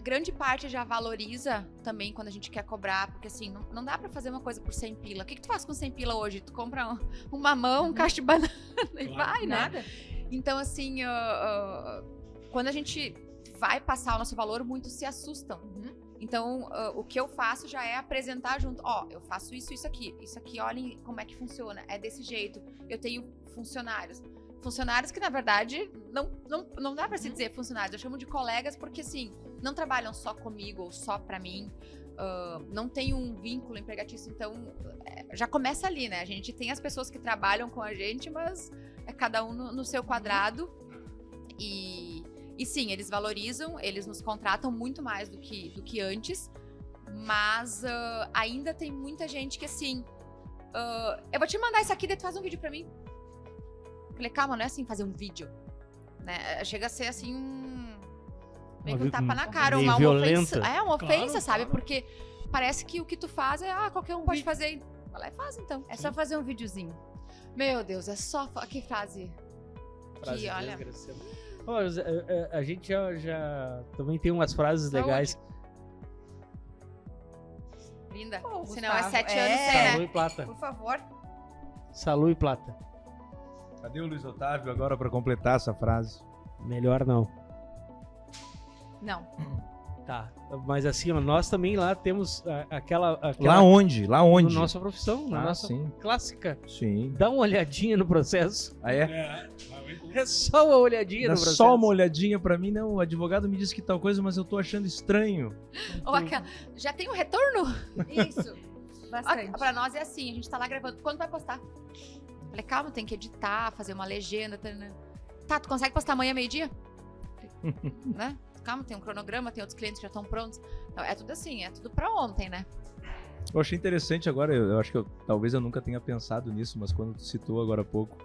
Grande parte já valoriza também quando a gente quer cobrar, porque assim, não dá pra fazer uma coisa por 100 pila. O que tu faz com 100 pila hoje? Tu compra um mamão, um cacho de banana e Claro. vai, né? Nada. Então, assim, quando a gente vai passar o nosso valor, muitos se assustam. Então, o que eu faço já é apresentar junto. Ó, eu faço isso, isso aqui. Isso aqui, olhem como é que funciona. É desse jeito. Eu tenho funcionários. Funcionários que, na verdade, não dá pra se dizer funcionários. Eu chamo de colegas porque, assim, não trabalham só comigo ou só pra mim. Não tem um vínculo empregatício. Então, já começa ali, né? A gente tem as pessoas que trabalham com a gente, mas é cada um no seu quadrado. E sim, eles valorizam, eles nos contratam muito mais do que antes. Mas ainda tem muita gente que, assim... eu vou te mandar isso aqui, daí tu faz um vídeo pra mim. Falei, calma, não é assim fazer um vídeo, né? Chega a ser assim meio que um tapa na cara, meio uma violenta. ofensa. É uma ofensa, Claro, sabe? claro. Porque parece que o que tu faz é, qualquer um pode fazer. Vai lá e faz, então. É só fazer um videozinho. Meu Deus, é só... Que frase. Frase olha- desgraçada. Ó, a gente já também tem umas frases Saúde. legais. Linda. Pô, Senão é Gustavo, 7 é. anos sem, Salu né? e plata. Por favor. Salu e plata. Cadê o Luiz Otávio agora pra completar essa frase? Melhor não. Não. Tá. Mas assim, ó, nós também lá temos aquela Lá onde? Lá onde? na nossa profissão, na nossa sim. clássica. Sim. Dá uma olhadinha no processo. Ah, é? É só uma olhadinha Dá no processo. só uma olhadinha pra mim, não. O advogado me disse que tal coisa, mas eu tô achando estranho. Ou aquela... Já tem um retorno? Isso. Bastante. Pra nós é assim, a gente tá lá gravando. Quando vai postar? Falei, calma, tem que editar, fazer uma legenda. Tá, tu consegue postar amanhã, meio-dia? Né? Calma, tem um cronograma, tem outros clientes que já estão prontos. Então, é tudo assim, é tudo pra ontem, né? Eu achei interessante agora, eu acho que talvez eu nunca tenha pensado nisso, mas quando tu citou agora há pouco,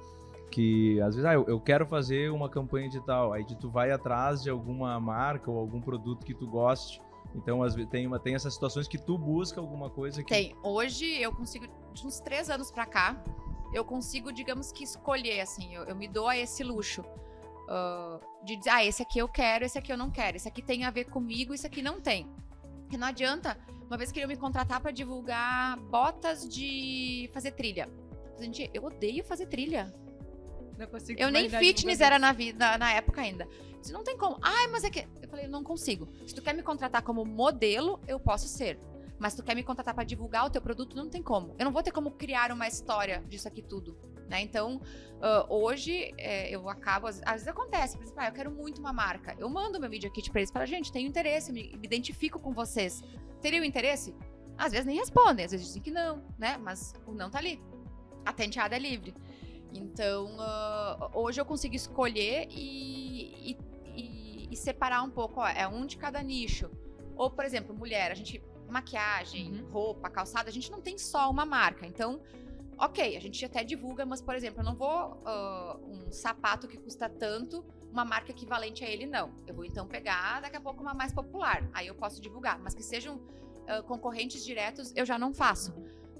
que às vezes, eu quero fazer uma campanha digital, aí tu vai atrás de alguma marca ou algum produto que tu goste, então às vezes tem essas situações que tu busca alguma coisa que... Tem. Hoje eu consigo, de uns 3 anos pra cá, eu consigo, digamos que escolher, assim, eu me dou a esse luxo. De dizer, esse aqui eu quero, esse aqui eu não quero, esse aqui tem a ver comigo, esse aqui não tem. Porque não adianta, uma vez queriam me contratar pra divulgar botas de fazer trilha. Gente, eu odeio fazer trilha. Não consigo Eu nem imaginar fitness divulgando era isso. na vida, na época ainda. Disse, não tem como. Ai, mas é que... Eu falei, não consigo. Se tu quer me contratar como modelo, eu posso ser. Mas se tu quer me contratar pra divulgar o teu produto, não tem como. Eu não vou ter como criar uma história disso aqui tudo, né? Então, hoje, eu acabo... Às vezes acontece, por exemplo, eu quero muito uma marca. Eu mando meu Media Kit pra eles e falo, gente, tenho interesse, me identifico com vocês. Teriam interesse? Às vezes nem respondem, às vezes dizem que não, né? Mas o não tá ali. A tenteada é livre. Então, hoje eu consigo escolher e separar um pouco, ó, é um de cada nicho. Ou, por exemplo, mulher, a gente... Maquiagem, roupa, calçada, a gente não tem só uma marca. Então, ok, a gente até divulga, mas, por exemplo, eu não vou... um sapato que custa tanto, uma marca equivalente a ele, não. Eu vou, então, pegar, daqui a pouco, uma mais popular. Aí eu posso divulgar. Mas que sejam concorrentes diretos, eu já não faço.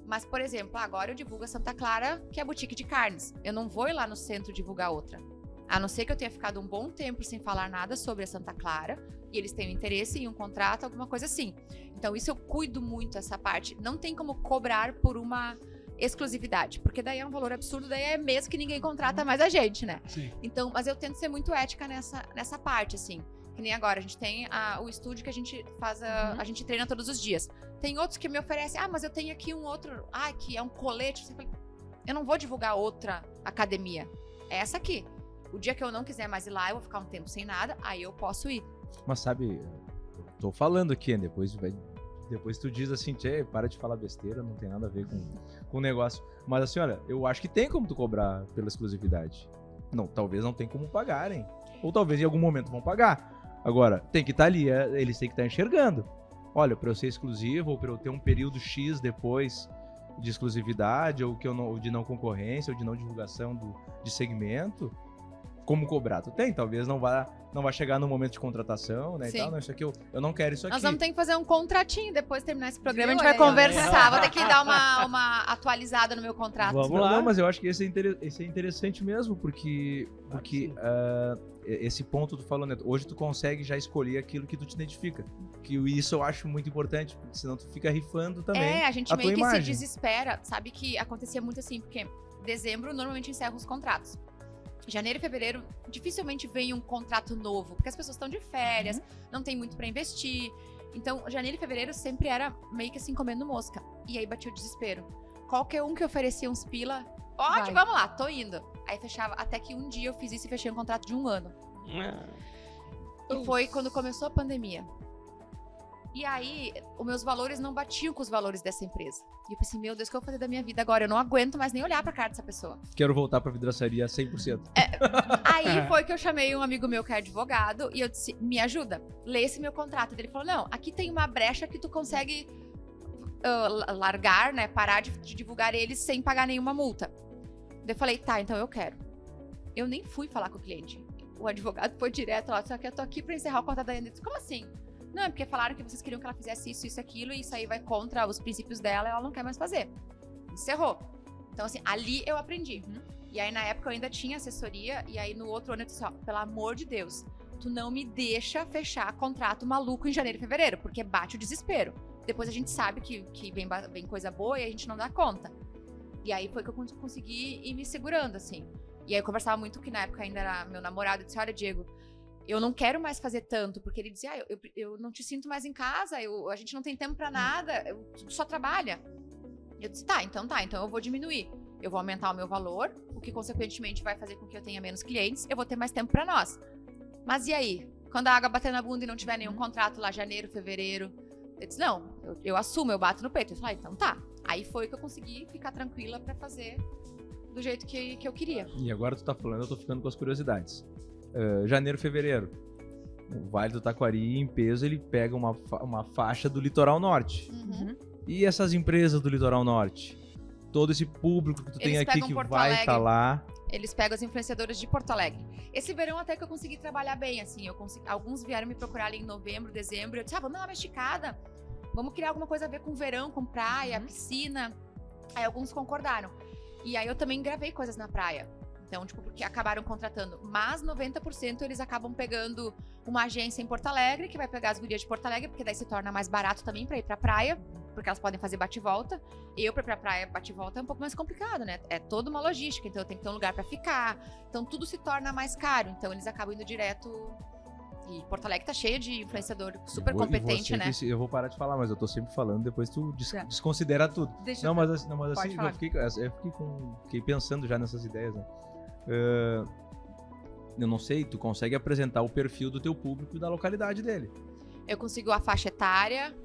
Mas, por exemplo, agora eu divulgo a Santa Clara, que é a boutique de carnes. Eu não vou ir lá no centro divulgar outra. A não ser que eu tenha ficado um bom tempo sem falar nada sobre a Santa Clara e eles tenham interesse em um contrato, alguma coisa assim. Então, isso eu cuido muito, essa parte. Não tem como cobrar por uma exclusividade, porque daí é um valor absurdo, daí é mesmo que ninguém contrata mais a gente, né? Sim. Então, mas eu tento ser muito ética nessa parte, assim. Que nem agora, a gente tem o estúdio que a gente faz, a gente treina todos os dias. Tem outros que me oferecem, mas eu tenho aqui um outro, que é um colete. Eu não vou divulgar outra academia. É essa aqui. O dia que eu não quiser mais ir lá, eu vou ficar um tempo sem nada, aí eu posso ir. Mas sabe, eu tô falando aqui, depois tu diz assim, tchê, para de falar besteira, não tem nada a ver com o negócio. Mas assim, olha, eu acho que tem como tu cobrar pela exclusividade. Não, talvez não tem como pagarem. Ou talvez em algum momento vão pagar. Agora, tem que estar ali, eles têm que estar enxergando. Olha, para eu ser exclusivo, ou para eu ter um período X depois de exclusividade, ou de não concorrência, ou de não divulgação de segmento, como cobrar? Tu tem, talvez não vá chegar no momento de contratação, né? E tal, não, isso aqui eu não quero isso aqui. Nós vamos ter que fazer um contratinho depois de terminar esse programa, a gente Olha vai aí, conversar. Vou ter que dar uma atualizada no meu contrato. Vamos Não, lá. não, mas eu acho que esse é interessante mesmo, porque esse ponto tu falou, né? Hoje tu consegue já escolher aquilo que tu te identifica. Que isso eu acho muito importante, porque senão tu fica rifando também. A gente a meio tua que imagem. se desespera, sabe que acontecia muito assim, porque dezembro normalmente encerra os contratos. Janeiro e fevereiro dificilmente vem um contrato novo, porque as pessoas estão de férias, não tem muito pra investir. Então, janeiro e fevereiro sempre era meio que assim, comendo mosca. E aí batia o desespero. Qualquer um que oferecia uns pila, Vai. vamos lá, tô indo. Aí fechava, até que um dia eu fiz isso e fechei um contrato de 1 ano. E foi quando começou a pandemia. E aí, os meus valores não batiam com os valores dessa empresa. E eu pensei, meu Deus, o que eu vou fazer da minha vida agora? Eu não aguento mais nem olhar pra cara dessa pessoa. Quero voltar pra vidraçaria 100%. Aí foi que eu chamei um amigo meu que é advogado e eu disse, me ajuda, lê esse meu contrato. Ele falou, não, aqui tem uma brecha que tu consegue largar, né, parar de divulgar eles sem pagar nenhuma multa. Daí eu falei, tá, então eu quero. Eu nem fui falar com o cliente. O advogado foi direto lá, só que eu tô aqui pra encerrar o contrato da Ana. Eu disse, como assim? Não, é porque falaram que vocês queriam que ela fizesse isso, aquilo, e isso aí vai contra os princípios dela e ela não quer mais fazer. Encerrou. Então, assim, ali eu aprendi. E aí, na época, eu ainda tinha assessoria, e aí no outro ano eu disse, ó, pelo amor de Deus, tu não me deixa fechar contrato maluco em janeiro e fevereiro, porque bate o desespero. Depois a gente sabe que vem coisa boa e a gente não dá conta. E aí foi que eu consegui ir me segurando, assim. E aí eu conversava muito, que na época ainda era meu namorado, eu disse, olha, Diego, eu não quero mais fazer tanto, porque ele dizia, eu não te sinto mais em casa, a gente não tem tempo pra nada, tu só trabalha. Eu disse, tá, então eu vou diminuir. Eu vou aumentar o meu valor, o que consequentemente vai fazer com que eu tenha menos clientes, eu vou ter mais tempo pra nós. Mas e aí? Quando a água bater na bunda e não tiver nenhum contrato lá, janeiro, fevereiro, eu disse, não, eu assumo, eu bato no peito. Eu falei, então tá. Aí foi que eu consegui ficar tranquila pra fazer do jeito que eu queria. E agora tu tá falando, eu tô ficando com as curiosidades. Janeiro, fevereiro. O Vale do Taquari, em peso, ele pega uma faixa do litoral norte. E essas empresas do litoral norte? Todo esse público que tu tem aqui que vai estar lá. Eles pegam as influenciadoras de Porto Alegre. Esse verão até que eu consegui trabalhar bem, assim. Alguns vieram me procurar ali em novembro, dezembro. Eu disse, vamos dar uma esticada. Vamos criar alguma coisa a ver com verão, com praia, piscina. Aí alguns concordaram. E aí eu também gravei coisas na praia. Então, tipo, porque acabaram contratando. Mas 90% eles acabam pegando uma agência em Porto Alegre, que vai pegar as gurias de Porto Alegre, porque daí se torna mais barato também pra ir pra praia. porque elas podem fazer bate-volta. Eu, pra ir pra praia, bate-volta é um pouco mais complicado, né? É toda uma logística, então eu tenho que ter um lugar pra ficar. Então tudo se torna mais caro, então eles acabam indo direto. E Porto Alegre tá cheio de influenciador super competente, né? Eu vou parar de falar, mas eu tô sempre falando, depois tu desconsidera tudo. Deixa Não, eu... mas assim, falar. fiquei pensando já nessas ideias, né? Eu não sei, tu consegue apresentar o perfil do teu público e da localidade dele. Eu consigo a faixa etária,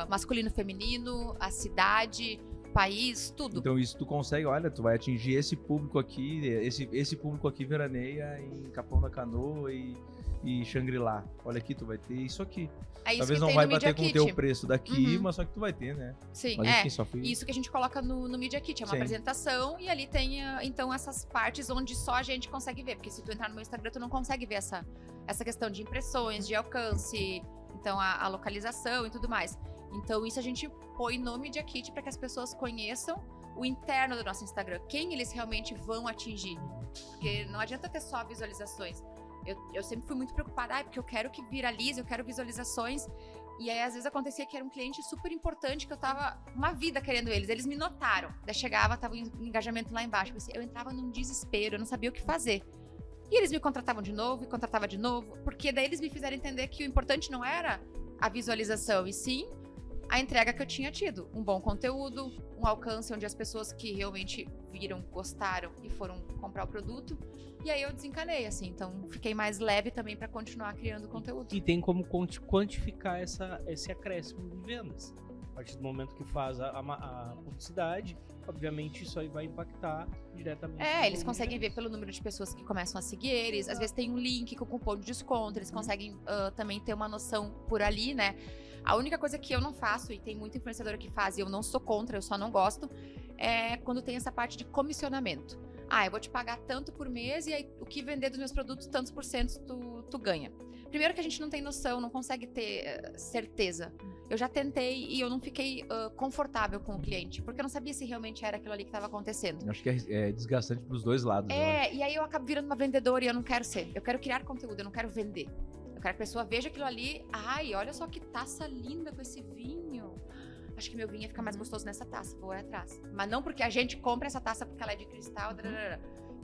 masculino, feminino, a cidade, país, tudo. Então isso tu consegue, olha, tu vai atingir esse público aqui, esse público aqui veraneia em Capão da Canoa e Xangri-Lá. Olha aqui, tu vai ter isso aqui. É isso Talvez que não tem vai no bater Media com o Kit. teu preço daqui, mas só que tu vai ter, né? Sim, Mas enfim, só fui... Isso que a gente coloca no Media Kit, é uma Sim. apresentação e ali tem, então, essas partes onde só a gente consegue ver, porque se tu entrar no meu Instagram, tu não consegue ver essa questão de impressões, de alcance, então a localização e tudo mais. Então isso a gente põe no Media Kit para que as pessoas conheçam o interno do nosso Instagram, quem eles realmente vão atingir. Porque não adianta ter só visualizações. Eu sempre fui muito preocupada, porque eu quero que viralize, eu quero visualizações. E aí, às vezes, acontecia que era um cliente super importante, que eu tava uma vida querendo eles. Eles me notaram. Daí chegava, tava o engajamento lá embaixo. Eu entrava num desespero, eu não sabia o que fazer. E eles me contratavam de novo, porque daí eles me fizeram entender que o importante não era a visualização, e sim a entrega que eu tinha tido. Um bom conteúdo, um alcance onde as pessoas que realmente viram, gostaram e foram comprar o produto. E aí eu desencanei, assim, então fiquei mais leve também para continuar criando conteúdo. E tem como quantificar esse acréscimo de vendas. A partir do momento que faz a publicidade, obviamente isso aí vai impactar diretamente. Eles conseguem ver pelo número de pessoas que começam a seguir eles. Às vezes tem um link com cupom de desconto, eles conseguem também ter uma noção por ali, né? A única coisa que eu não faço, e tem muita influenciadora que faz, e eu não sou contra, eu só não gosto, é quando tem essa parte de comissionamento. Eu vou te pagar tanto por mês e aí o que vender dos meus produtos, tantos por cento tu ganha. Primeiro que a gente não tem noção, não consegue ter certeza. Eu já tentei e eu não fiquei confortável com o cliente, porque eu não sabia se realmente era aquilo ali que estava acontecendo. Acho que é desgastante pros dois lados. E aí eu acabo virando uma vendedora e eu não quero ser. Eu quero criar conteúdo, eu não quero vender. Eu quero que a pessoa veja aquilo ali. Ai, olha só que taça linda com esse vinho. Acho que meu vinho ia ficar mais gostoso nessa taça, vou atrás. Mas não porque a gente compra essa taça porque ela é de cristal.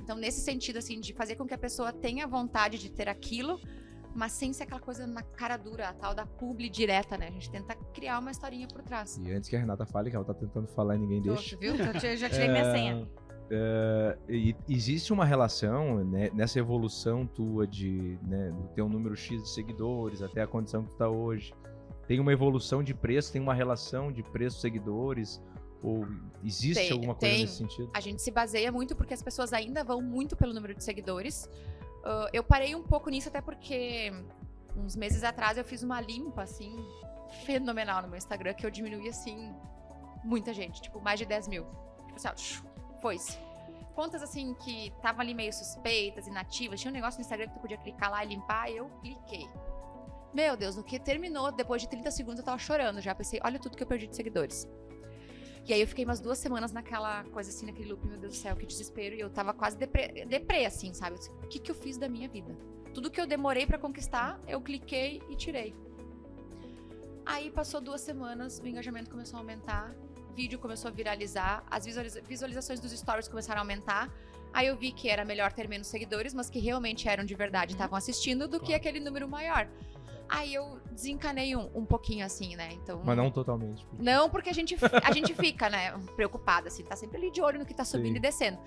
Então, nesse sentido, assim, de fazer com que a pessoa tenha vontade de ter aquilo, mas sem ser aquela coisa na cara dura, a tal da publi direta, né? A gente tenta criar uma historinha por trás. E antes que a Renata fale, que ela tá tentando falar e ninguém deixa. Viu? Eu já tirei minha senha. Existe uma relação, né, nessa evolução tua de ter um número X de seguidores até a condição que tu tá hoje? Tem uma evolução de preço, tem uma relação de preço-seguidores? Ou existe alguma coisa nesse sentido? A gente se baseia muito porque as pessoas ainda vão muito pelo número de seguidores. Eu parei um pouco nisso até porque uns meses atrás eu fiz uma limpa, assim, fenomenal no meu Instagram, que eu diminuí, assim, muita gente, tipo, mais de 10 mil. Tipo assim, foi-se. Contas, assim, que estavam ali meio suspeitas, inativas, tinha um negócio no Instagram que tu podia clicar lá e limpar, e eu cliquei. Meu Deus, no que terminou, depois de 30 segundos eu tava chorando já, pensei, olha tudo que eu perdi de seguidores. E aí eu fiquei umas 2 semanas naquela coisa assim, naquele loop, meu Deus do céu, que desespero, e eu tava quase deprê assim, sabe? Eu disse, o que eu fiz da minha vida? Tudo que eu demorei pra conquistar, eu cliquei e tirei. Aí passou 2 semanas, o engajamento começou a aumentar, o vídeo começou a viralizar, as visualizações dos stories começaram a aumentar. Aí eu vi que era melhor ter menos seguidores, mas que realmente eram de verdade, estavam assistindo, do que aquele número maior. Aí eu desencanei um pouquinho assim, né? Então, mas não totalmente. Não, porque a gente fica, né, preocupada, assim, tá sempre ali de olho no que tá subindo e descendo.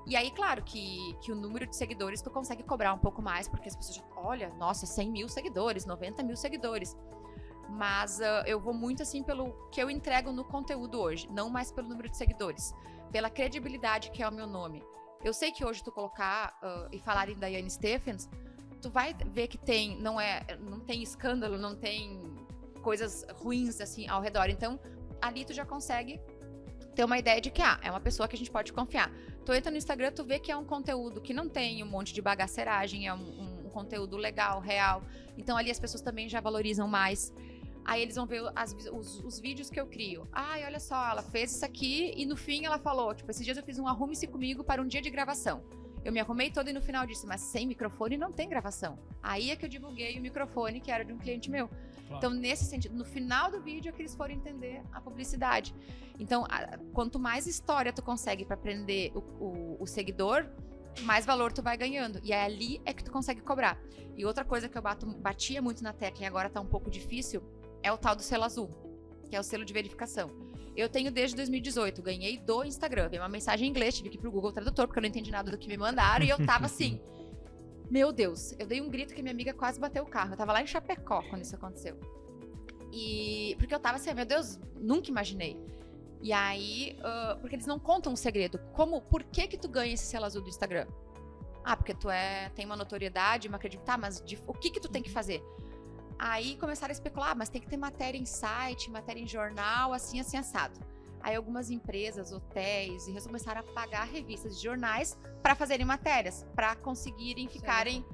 E aí, claro, que o número de seguidores tu consegue cobrar um pouco mais, porque as pessoas já, olha, nossa, 100 mil seguidores, 90 mil seguidores. Mas eu vou muito, assim, pelo que eu entrego no conteúdo hoje, não mais pelo número de seguidores, pela credibilidade que é o meu nome. Eu sei que hoje tu colocar e falar em Daiane Stephens, tu vai ver que não tem escândalo, não tem coisas ruins, assim, ao redor. Então, ali tu já consegue ter uma ideia de que, é uma pessoa que a gente pode confiar. Tu entra no Instagram, tu vê que é um conteúdo que não tem um monte de bagaceragem, é um conteúdo legal, real. Então, ali as pessoas também já valorizam mais. Aí eles vão ver os vídeos que eu crio. Ai, olha só, ela fez isso aqui e no fim ela falou, tipo, esses dias eu fiz um arrume-se comigo para um dia de gravação. Eu me arrumei toda e no final disse, mas sem microfone não tem gravação. Aí é que eu divulguei o microfone, que era de um cliente meu. Então, nesse sentido, no final do vídeo é que eles foram entender a publicidade. Então, quanto mais história tu consegue para prender o seguidor, mais valor tu vai ganhando. E ali é que tu consegue cobrar. E outra coisa que eu batia muito na tecla e agora tá um pouco difícil, é o tal do selo azul, que é o selo de verificação. Eu tenho desde 2018, ganhei do Instagram. Veio uma mensagem em inglês, tive que ir pro Google Tradutor, porque eu não entendi nada do que me mandaram. E eu tava assim, meu Deus, eu dei um grito que minha amiga quase bateu o carro. Eu tava lá em Chapecó quando isso aconteceu. Porque eu tava assim, meu Deus, nunca imaginei. E aí, porque eles não contam um segredo. Por que tu ganha esse selo azul do Instagram? Porque tu tem uma notoriedade, uma credibilidade. Tá, mas o que tu tem que fazer? Aí começaram a especular, mas tem que ter matéria em site, matéria em jornal, assim, assado. Aí algumas empresas, hotéis, e começaram a pagar revistas de jornais para fazerem matérias, para conseguirem ficarem...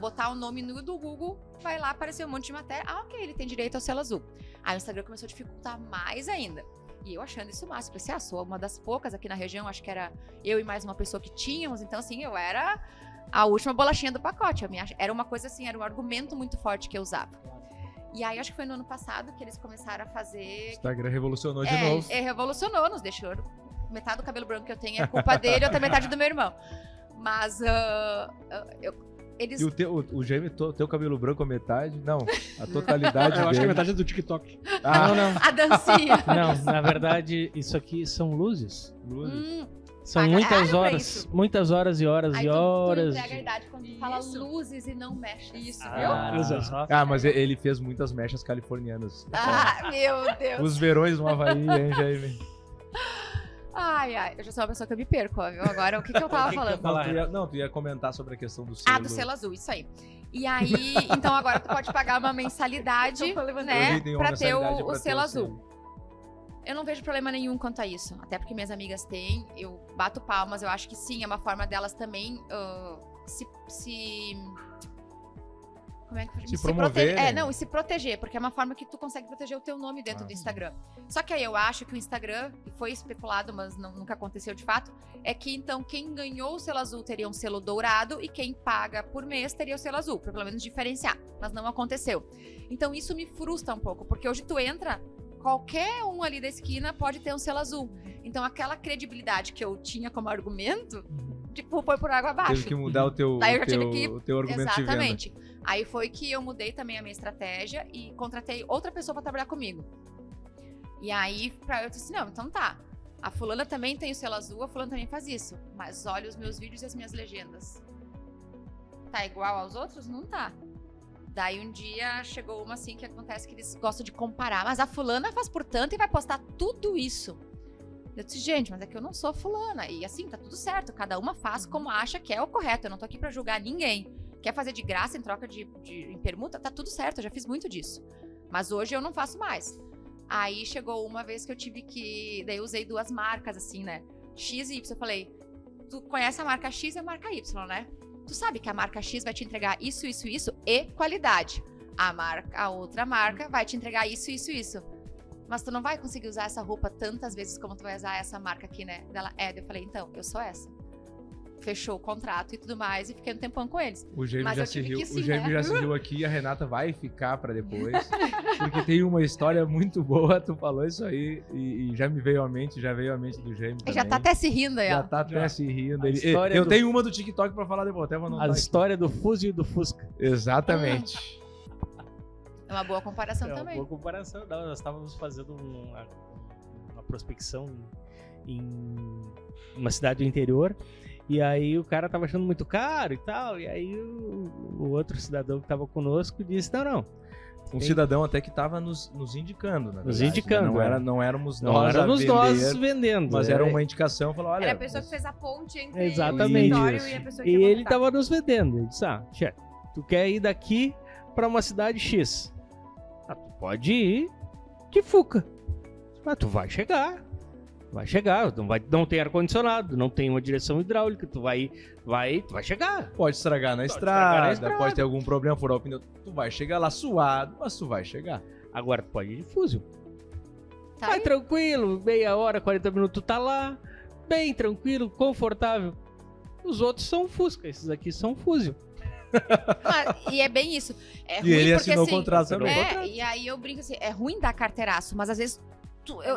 botar o nome do Google, vai lá aparecer um monte de matéria. Ok, ele tem direito ao selo azul. Aí o Instagram começou a dificultar mais ainda. E eu achando isso massa. Falei, sou uma das poucas aqui na região, acho que era eu e mais uma pessoa que tínhamos. Então, assim, eu era a última bolachinha do pacote. Era uma coisa assim, era um argumento muito forte que eu usava. E aí, acho que foi no ano passado que eles começaram a fazer... O Instagram revolucionou de novo. Revolucionou, nos deixou... Metade do cabelo branco que eu tenho é culpa dele, outra metade do meu irmão. Mas eles... E o Jaime, teu cabelo branco a metade? Não, a totalidade dele. Eu acho que a metade é do TikTok. Não. A dancinha. Não, na verdade, isso aqui são luzes. São Paga muitas caro pra horas, isso. muitas horas e horas Aí e horas. Tu entrega a idade quando tu fala Isso. luzes e não mechas. Isso, viu? Ah, Mas ele fez muitas mechas californianas. Meu Deus. Os verões no Havaí, hein, Jaime? Ai, eu já sou uma pessoa que eu me perco, ó, viu? Agora, o que eu tava falando? Tu ia comentar sobre a questão do selo. Do selo azul, isso aí. E aí, então agora tu pode pagar uma mensalidade, né, pra ter o selo azul. Eu não vejo problema nenhum quanto a isso. Até porque minhas amigas têm, eu bato palmas, eu acho que sim, é uma forma delas também como é que se promover. E se proteger, porque é uma forma que tu consegue proteger o teu nome dentro do Instagram. Só que aí eu acho que o Instagram, e foi especulado, mas nunca aconteceu de fato, é que então quem ganhou o selo azul teria um selo dourado e quem paga por mês teria o selo azul, pra pelo menos diferenciar. Mas não aconteceu. Então isso me frustra um pouco, porque hoje tu entra, qualquer um ali da esquina pode ter um selo azul. Então aquela credibilidade que eu tinha como argumento, tipo, foi por água abaixo. Teve que mudar o teu argumento Exatamente. De venda. Aí foi que eu mudei também a minha estratégia e contratei outra pessoa pra trabalhar comigo. E aí, eu disse, não, então tá. A fulana também tem o selo azul, a fulana também faz isso. Mas olha os meus vídeos e as minhas legendas. Tá igual aos outros? Não tá. Daí um dia chegou uma assim que acontece que eles gostam de comparar. Mas a fulana faz por tanto e vai postar tudo isso. Eu disse, gente, mas é que eu não sou fulana. E assim, tá tudo certo. Cada uma faz como acha que é o correto. Eu não tô aqui pra julgar ninguém. Quer fazer de graça em troca em permuta? Tá tudo certo, eu já fiz muito disso. Mas hoje eu não faço mais. Aí chegou uma vez que eu tive que... Daí eu usei duas marcas, assim, né? X e Y. Eu falei, tu conhece a marca X e a marca Y, né? Tu sabe que a marca X vai te entregar isso, isso, isso e qualidade. A outra marca vai te entregar isso, isso, isso. Mas tu não vai conseguir usar essa roupa tantas vezes como tu vai usar essa marca aqui, né? Eu falei, então, eu sou essa. Fechou o contrato e tudo mais, e fiquei um tempão com eles. O Jaime já se riu. O Jaime já se riu aqui, e a Renata vai ficar pra depois. Porque tem uma história muito boa, tu falou isso aí, e já me veio à mente, do Jaime também. Já tá até se rindo aí, ó. Já tá até se rindo. Eu tenho uma do TikTok pra falar depois, até vou anotar. A história do Fusio e do Fusca. Exatamente. É uma boa comparação também. É uma boa comparação. Nós estávamos fazendo uma prospecção em uma cidade do interior. E aí o cara tava achando muito caro e tal. E aí o outro cidadão que tava conosco disse, não. Um cidadão até que tava nos indicando, na verdade. Nos indicando. Né? Não éramos nós vendendo. Mas era uma indicação, falou, olha... Era a pessoa que fez a ponte entre exatamente. o escritório e a pessoa que E ia ele contratar. tava nos vendendo. Ele disse, chefe, tu quer ir daqui pra uma cidade X? Tu pode ir de Fuca. Mas tu vai chegar. Não tem ar-condicionado, não tem uma direção hidráulica, tu vai chegar. Pode estragar na estrada, pode ter algum problema, furar o pneu. Tu vai chegar lá suado, mas tu vai chegar. Agora tu pode ir de Fusio. Tá Vai aí. tranquilo, meia hora, 40 minutos tu tá lá, bem tranquilo, confortável. Os outros são Fusca, esses aqui são Fusio. E é bem isso. É E ruim ele porque assinou assim, o contrato também. e aí eu brinco assim, é ruim dar carteiraço, mas às vezes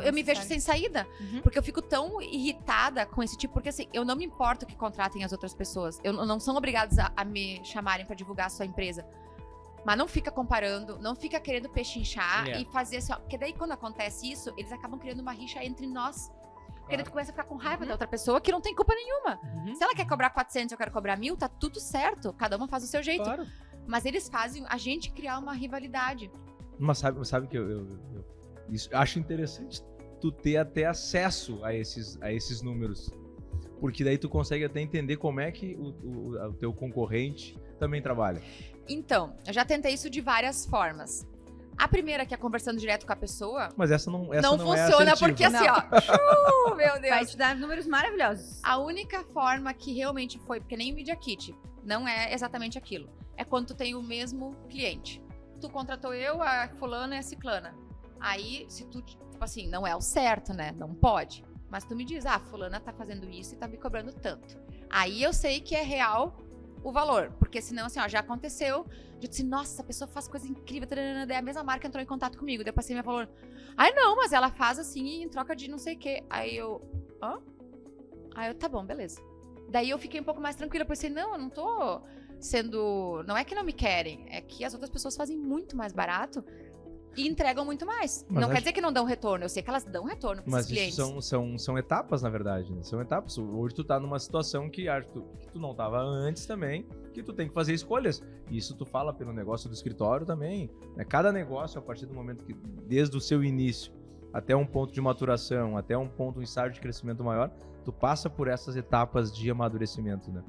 eu me vejo sem saída. Uhum. Porque eu fico tão irritada com esse tipo, porque assim, eu não me importo que contratem as outras pessoas. Eu não são obrigados a me chamarem pra divulgar a sua empresa. Mas não fica comparando, não fica querendo pechinchar e fazer assim, ó. Porque daí quando acontece isso, eles acabam criando uma rixa entre nós. Porque daí tu começa a ficar com raiva da outra pessoa que não tem culpa nenhuma. Se ela quer cobrar 400 e eu quero cobrar 1.000, tá tudo certo. Cada uma faz o seu jeito. Claro. Mas eles fazem a gente criar uma rivalidade. Mas sabe que eu acho interessante tu ter até acesso a esses números. Porque daí tu consegue até entender como é que o teu concorrente também trabalha. Então, eu já tentei isso de várias formas. A primeira, que é conversando direto com a pessoa, Mas essa não funciona é porque assertiva. assim, ó. Meu Deus. Vai te dar números maravilhosos. A única forma que realmente foi, porque nem o Media Kit, não é exatamente aquilo. É quando tu tem o mesmo cliente. Tu contratou eu, a fulana e a ciclana. Aí, se tu, tipo assim, não é o certo, né? Não pode. Mas tu me diz, fulana tá fazendo isso e tá me cobrando tanto. Aí eu sei que é real o valor. Porque senão, assim, ó, já aconteceu. Eu disse, nossa, essa pessoa faz coisa incrível. Daí a mesma marca entrou em contato comigo. Daí eu passei meu valor. Ai, não, mas ela faz assim em troca de não sei o quê. Aí eu, Aí eu, tá bom, beleza. Daí eu fiquei um pouco mais tranquila. Eu pensei, não, eu não tô sendo... Não é que não me querem. É que as outras pessoas fazem muito mais barato e entregam muito mais. Mas não quer dizer que não dão retorno. Eu sei que elas dão retorno pros Mas clientes. isso são etapas, na verdade, né? São etapas. Hoje tu tá numa situação que acho que tu não tava antes também, que tu tem que fazer escolhas. E isso tu fala pelo negócio do escritório também. Né? Cada negócio, a partir do momento que, desde o seu início, até um ponto de maturação, até um ponto, um estágio de crescimento maior, tu passa por essas etapas de amadurecimento, né?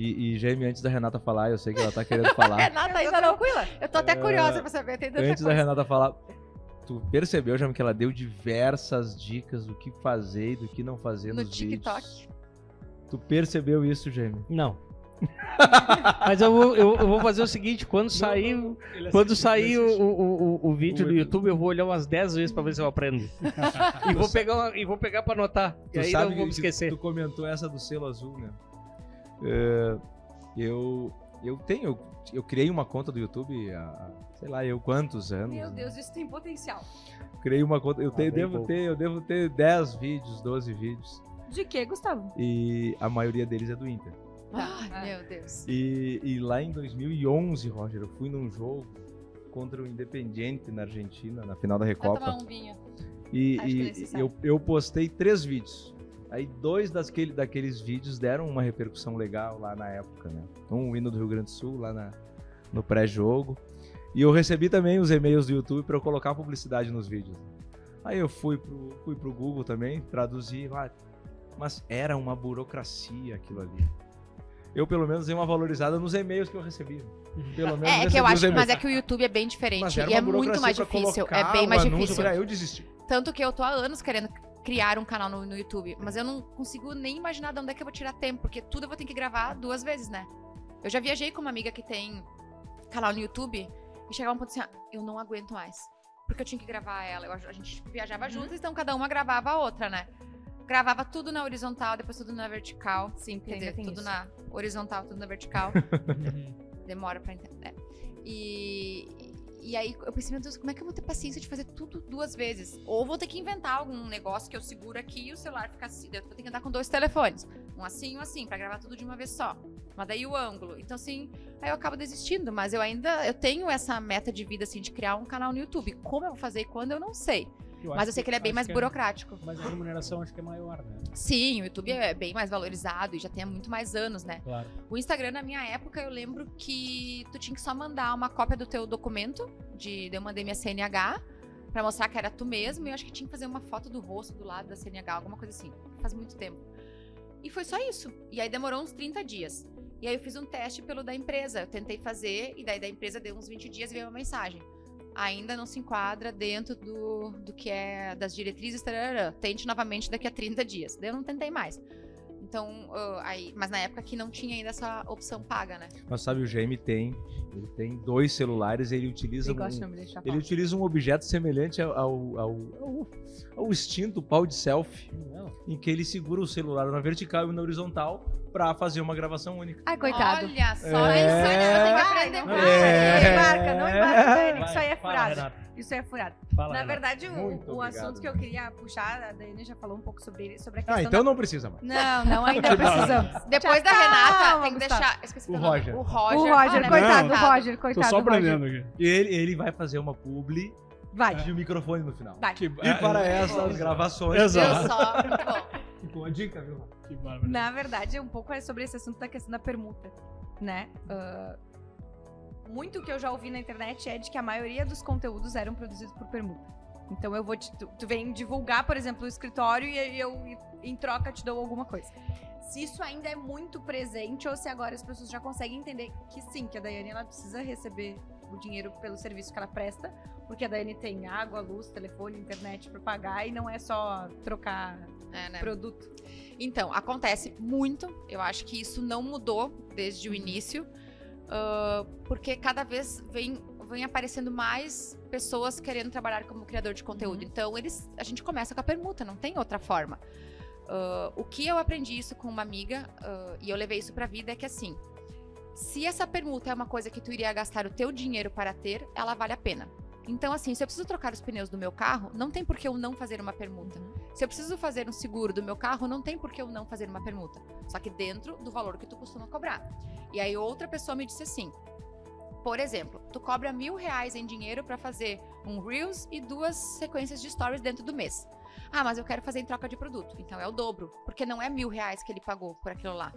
E Jaime, antes da Renata falar, eu sei que ela tá querendo falar. Renata ainda não. Eu tô até curiosa pra saber. Tem tanta Antes da coisa. Renata falar, tu percebeu, Jaime, que ela deu diversas dicas do que fazer e do que não fazer No nos TikTok. vídeos? Tu percebeu isso, Jaime? Não. Mas eu vou fazer o seguinte, quando sair o vídeo do YouTube, eu vou olhar umas 10 vezes pra ver se eu aprendo. E vou pegar pra anotar. E aí não vou me esquecer. Tu comentou essa do selo azul, né? Eu criei uma conta do YouTube há, sei lá, quantos anos. Meu Deus, isso tem potencial. Criei uma conta, eu bem devo ter 10 vídeos, 12 vídeos. De que, Gustavo? E a maioria deles é do Inter. Ai, meu Deus. E lá em 2011, Roger, eu fui num jogo contra o Independiente na Argentina, na final da Vai Recopa. tomar um vinho. Acho que é E necessário. eu postei 3 vídeos. Aí 2 daqueles vídeos deram uma repercussão legal lá na época, né? Um, o hino do Rio Grande do Sul, lá no pré-jogo. E eu recebi também os e-mails do YouTube para eu colocar publicidade nos vídeos. Aí eu fui pro Google também, traduzi, mas era uma burocracia aquilo ali. Eu, pelo menos, dei uma valorizada nos e-mails que eu recebi. Pelo menos É que eu acho, mas é que o YouTube é bem diferente Mas era e é uma muito mais burocracia pra difícil. colocar É bem mais o anúncio, difícil. eu desisti. Tanto que eu tô há anos querendo criar um canal no YouTube, mas eu não consigo nem imaginar de onde é que eu vou tirar tempo, porque tudo eu vou ter que gravar 2 vezes, né? Eu já viajei com uma amiga que tem canal no YouTube e chegava um ponto assim, eu não aguento mais. Porque eu tinha que gravar ela. A gente viajava juntas, então cada uma gravava a outra, né? Gravava tudo na horizontal, depois tudo na vertical. Sim, porque Quer dizer, ainda tem tudo isso. na horizontal, tudo na vertical. Demora pra entender. E aí eu pensei, meu Deus, como é que eu vou ter paciência de fazer tudo 2 vezes? Ou vou ter que inventar algum negócio que eu seguro aqui e o celular fica assim. Eu vou ter que andar com 2 telefones. Um assim, pra gravar tudo de uma vez só. Mas daí o ângulo. Então, assim, aí eu acabo desistindo. Mas eu tenho essa meta de vida, assim, de criar um canal no YouTube. Como eu vou fazer e quando eu não sei. Mas eu sei que ele é bem mais burocrático. Mas a remuneração acho que é maior, né? Sim, o YouTube é bem mais valorizado e já tem há muito mais anos, né? Claro. O Instagram, na minha época, eu lembro que tu tinha que só mandar uma cópia do teu documento, eu mandei minha CNH, pra mostrar que era tu mesmo, e eu acho que tinha que fazer uma foto do rosto do lado da CNH, alguma coisa assim. Faz muito tempo. E foi só isso. E aí demorou uns 30 dias. E aí eu fiz um teste pelo da empresa. Eu tentei fazer, e daí da empresa deu uns 20 dias e veio uma mensagem. Ainda não se enquadra dentro do que é das diretrizes, tarará. Tente novamente daqui a 30 dias. Daí eu não tentei mais. Então, mas na época que não tinha ainda essa opção paga, né? Mas sabe, o Jaime ele tem 2 celulares, ele utiliza ele utiliza um objeto semelhante ao extinto pau de selfie, em que ele segura o celular na vertical e na horizontal pra fazer uma gravação única. Ai, coitado. Olha só, É. isso eu tenho que Ai, aprender não mais. não embarca, Daiane, que isso aí é Fala, furado. Renata. Isso é furado. Fala, Na Renata. verdade, Muito o obrigado. assunto que eu queria puxar, a Daiane já falou um pouco sobre ele, sobre a questão Então não precisa mais. Não, ainda precisamos. Depois da Calma, Renata, tem que Gustavo. deixar... Esqueci O teu nome. Roger. O O Roger. Roger, Olha, coitado do Não. Roger, Tô coitado só do Roger. aprendendo aqui. E ele vai fazer uma publi Vai, de microfone no final. vai. Que, E para essas gravações. Viu Exato. só? Muito bom. Ficou uma dica, viu? Que bárbaro. Na verdade, um pouco é sobre esse assunto da questão da permuta, né? Muito que eu já ouvi na internet é de que a maioria dos conteúdos eram produzidos por permuta. Então eu vou tu vem divulgar, por exemplo, o escritório e eu em troca te dou alguma coisa. Se isso ainda é muito presente ou se agora as pessoas já conseguem entender que sim, que a Daiane ela precisa receber o dinheiro pelo serviço que ela presta, porque a Daiane tem água, luz, telefone, internet para pagar e não é só trocar É, né? produto. Então, acontece muito. Eu acho que isso não mudou desde o início, porque cada vez vem aparecendo mais pessoas querendo trabalhar como criador de conteúdo. Então, a gente começa com a permuta, não tem outra forma. O que eu aprendi isso com uma amiga, e eu levei isso pra vida, é que assim, se essa permuta é uma coisa que tu iria gastar o teu dinheiro para ter, ela vale a pena. Então, assim, se eu preciso trocar os pneus do meu carro, não tem por que eu não fazer uma permuta. Se eu preciso fazer um seguro do meu carro, não tem por que eu não fazer uma permuta. Só que dentro do valor que tu costuma cobrar. E aí outra pessoa me disse assim, por exemplo, tu cobra R$1.000 em dinheiro para fazer um Reels e 2 sequências de stories dentro do mês. Ah, mas eu quero fazer em troca de produto. Então é o dobro, porque não é R$1.000 que ele pagou por aquilo lá.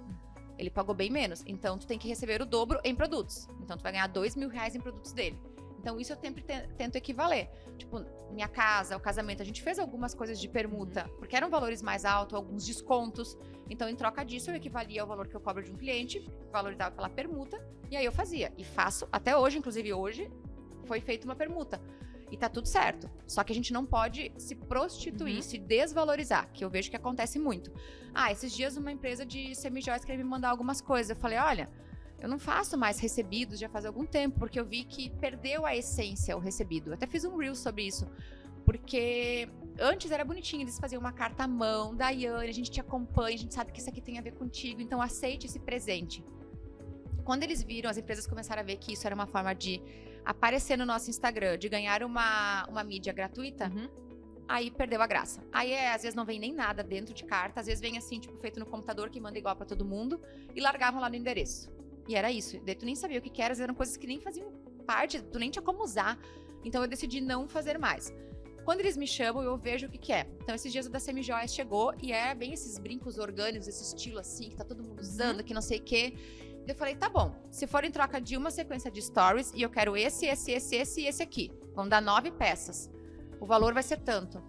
Ele pagou bem menos. Então tu tem que receber o dobro em produtos. Então tu vai ganhar R$2.000 em produtos dele. Então isso eu sempre tento equivaler. Tipo, minha casa, o casamento, a gente fez algumas coisas de permuta, porque eram valores mais altos, alguns descontos. Então, em troca disso, eu equivalia ao valor que eu cobro de um cliente, valorizava pela permuta, e aí eu fazia. E faço até hoje, inclusive hoje, foi feita uma permuta. E tá tudo certo. Só que a gente não pode se prostituir, se desvalorizar, que eu vejo que acontece muito. Ah, esses dias uma empresa de semijóias queria me mandar algumas coisas. Eu falei, olha, eu não faço mais recebidos já faz algum tempo, porque eu vi que perdeu a essência o recebido. Eu até fiz um reel sobre isso, porque antes era bonitinho, eles faziam uma carta à mão, Daiane, a gente te acompanha, a gente sabe que isso aqui tem a ver contigo, então aceite esse presente. Quando eles viram, as empresas começaram a ver que isso era uma forma de aparecer no nosso Instagram, de ganhar uma mídia gratuita, aí perdeu a graça. Aí, às vezes, não vem nem nada dentro de carta, às vezes vem assim, tipo, feito no computador, que manda igual pra todo mundo, e largavam lá no endereço. E era isso. Daí tu nem sabia o que era, às vezes eram coisas que nem faziam parte, tu nem tinha como usar. Então eu decidi não fazer mais. Quando eles me chamam, eu vejo o que é. Então esses dias o da Semijoias chegou e é bem esses brincos orgânicos, esse estilo assim, que tá todo mundo usando, que não sei o quê. Eu falei, tá bom, se for em troca de uma sequência de stories e eu quero esse e esse aqui. Vão dar 9 peças. O valor vai ser tanto.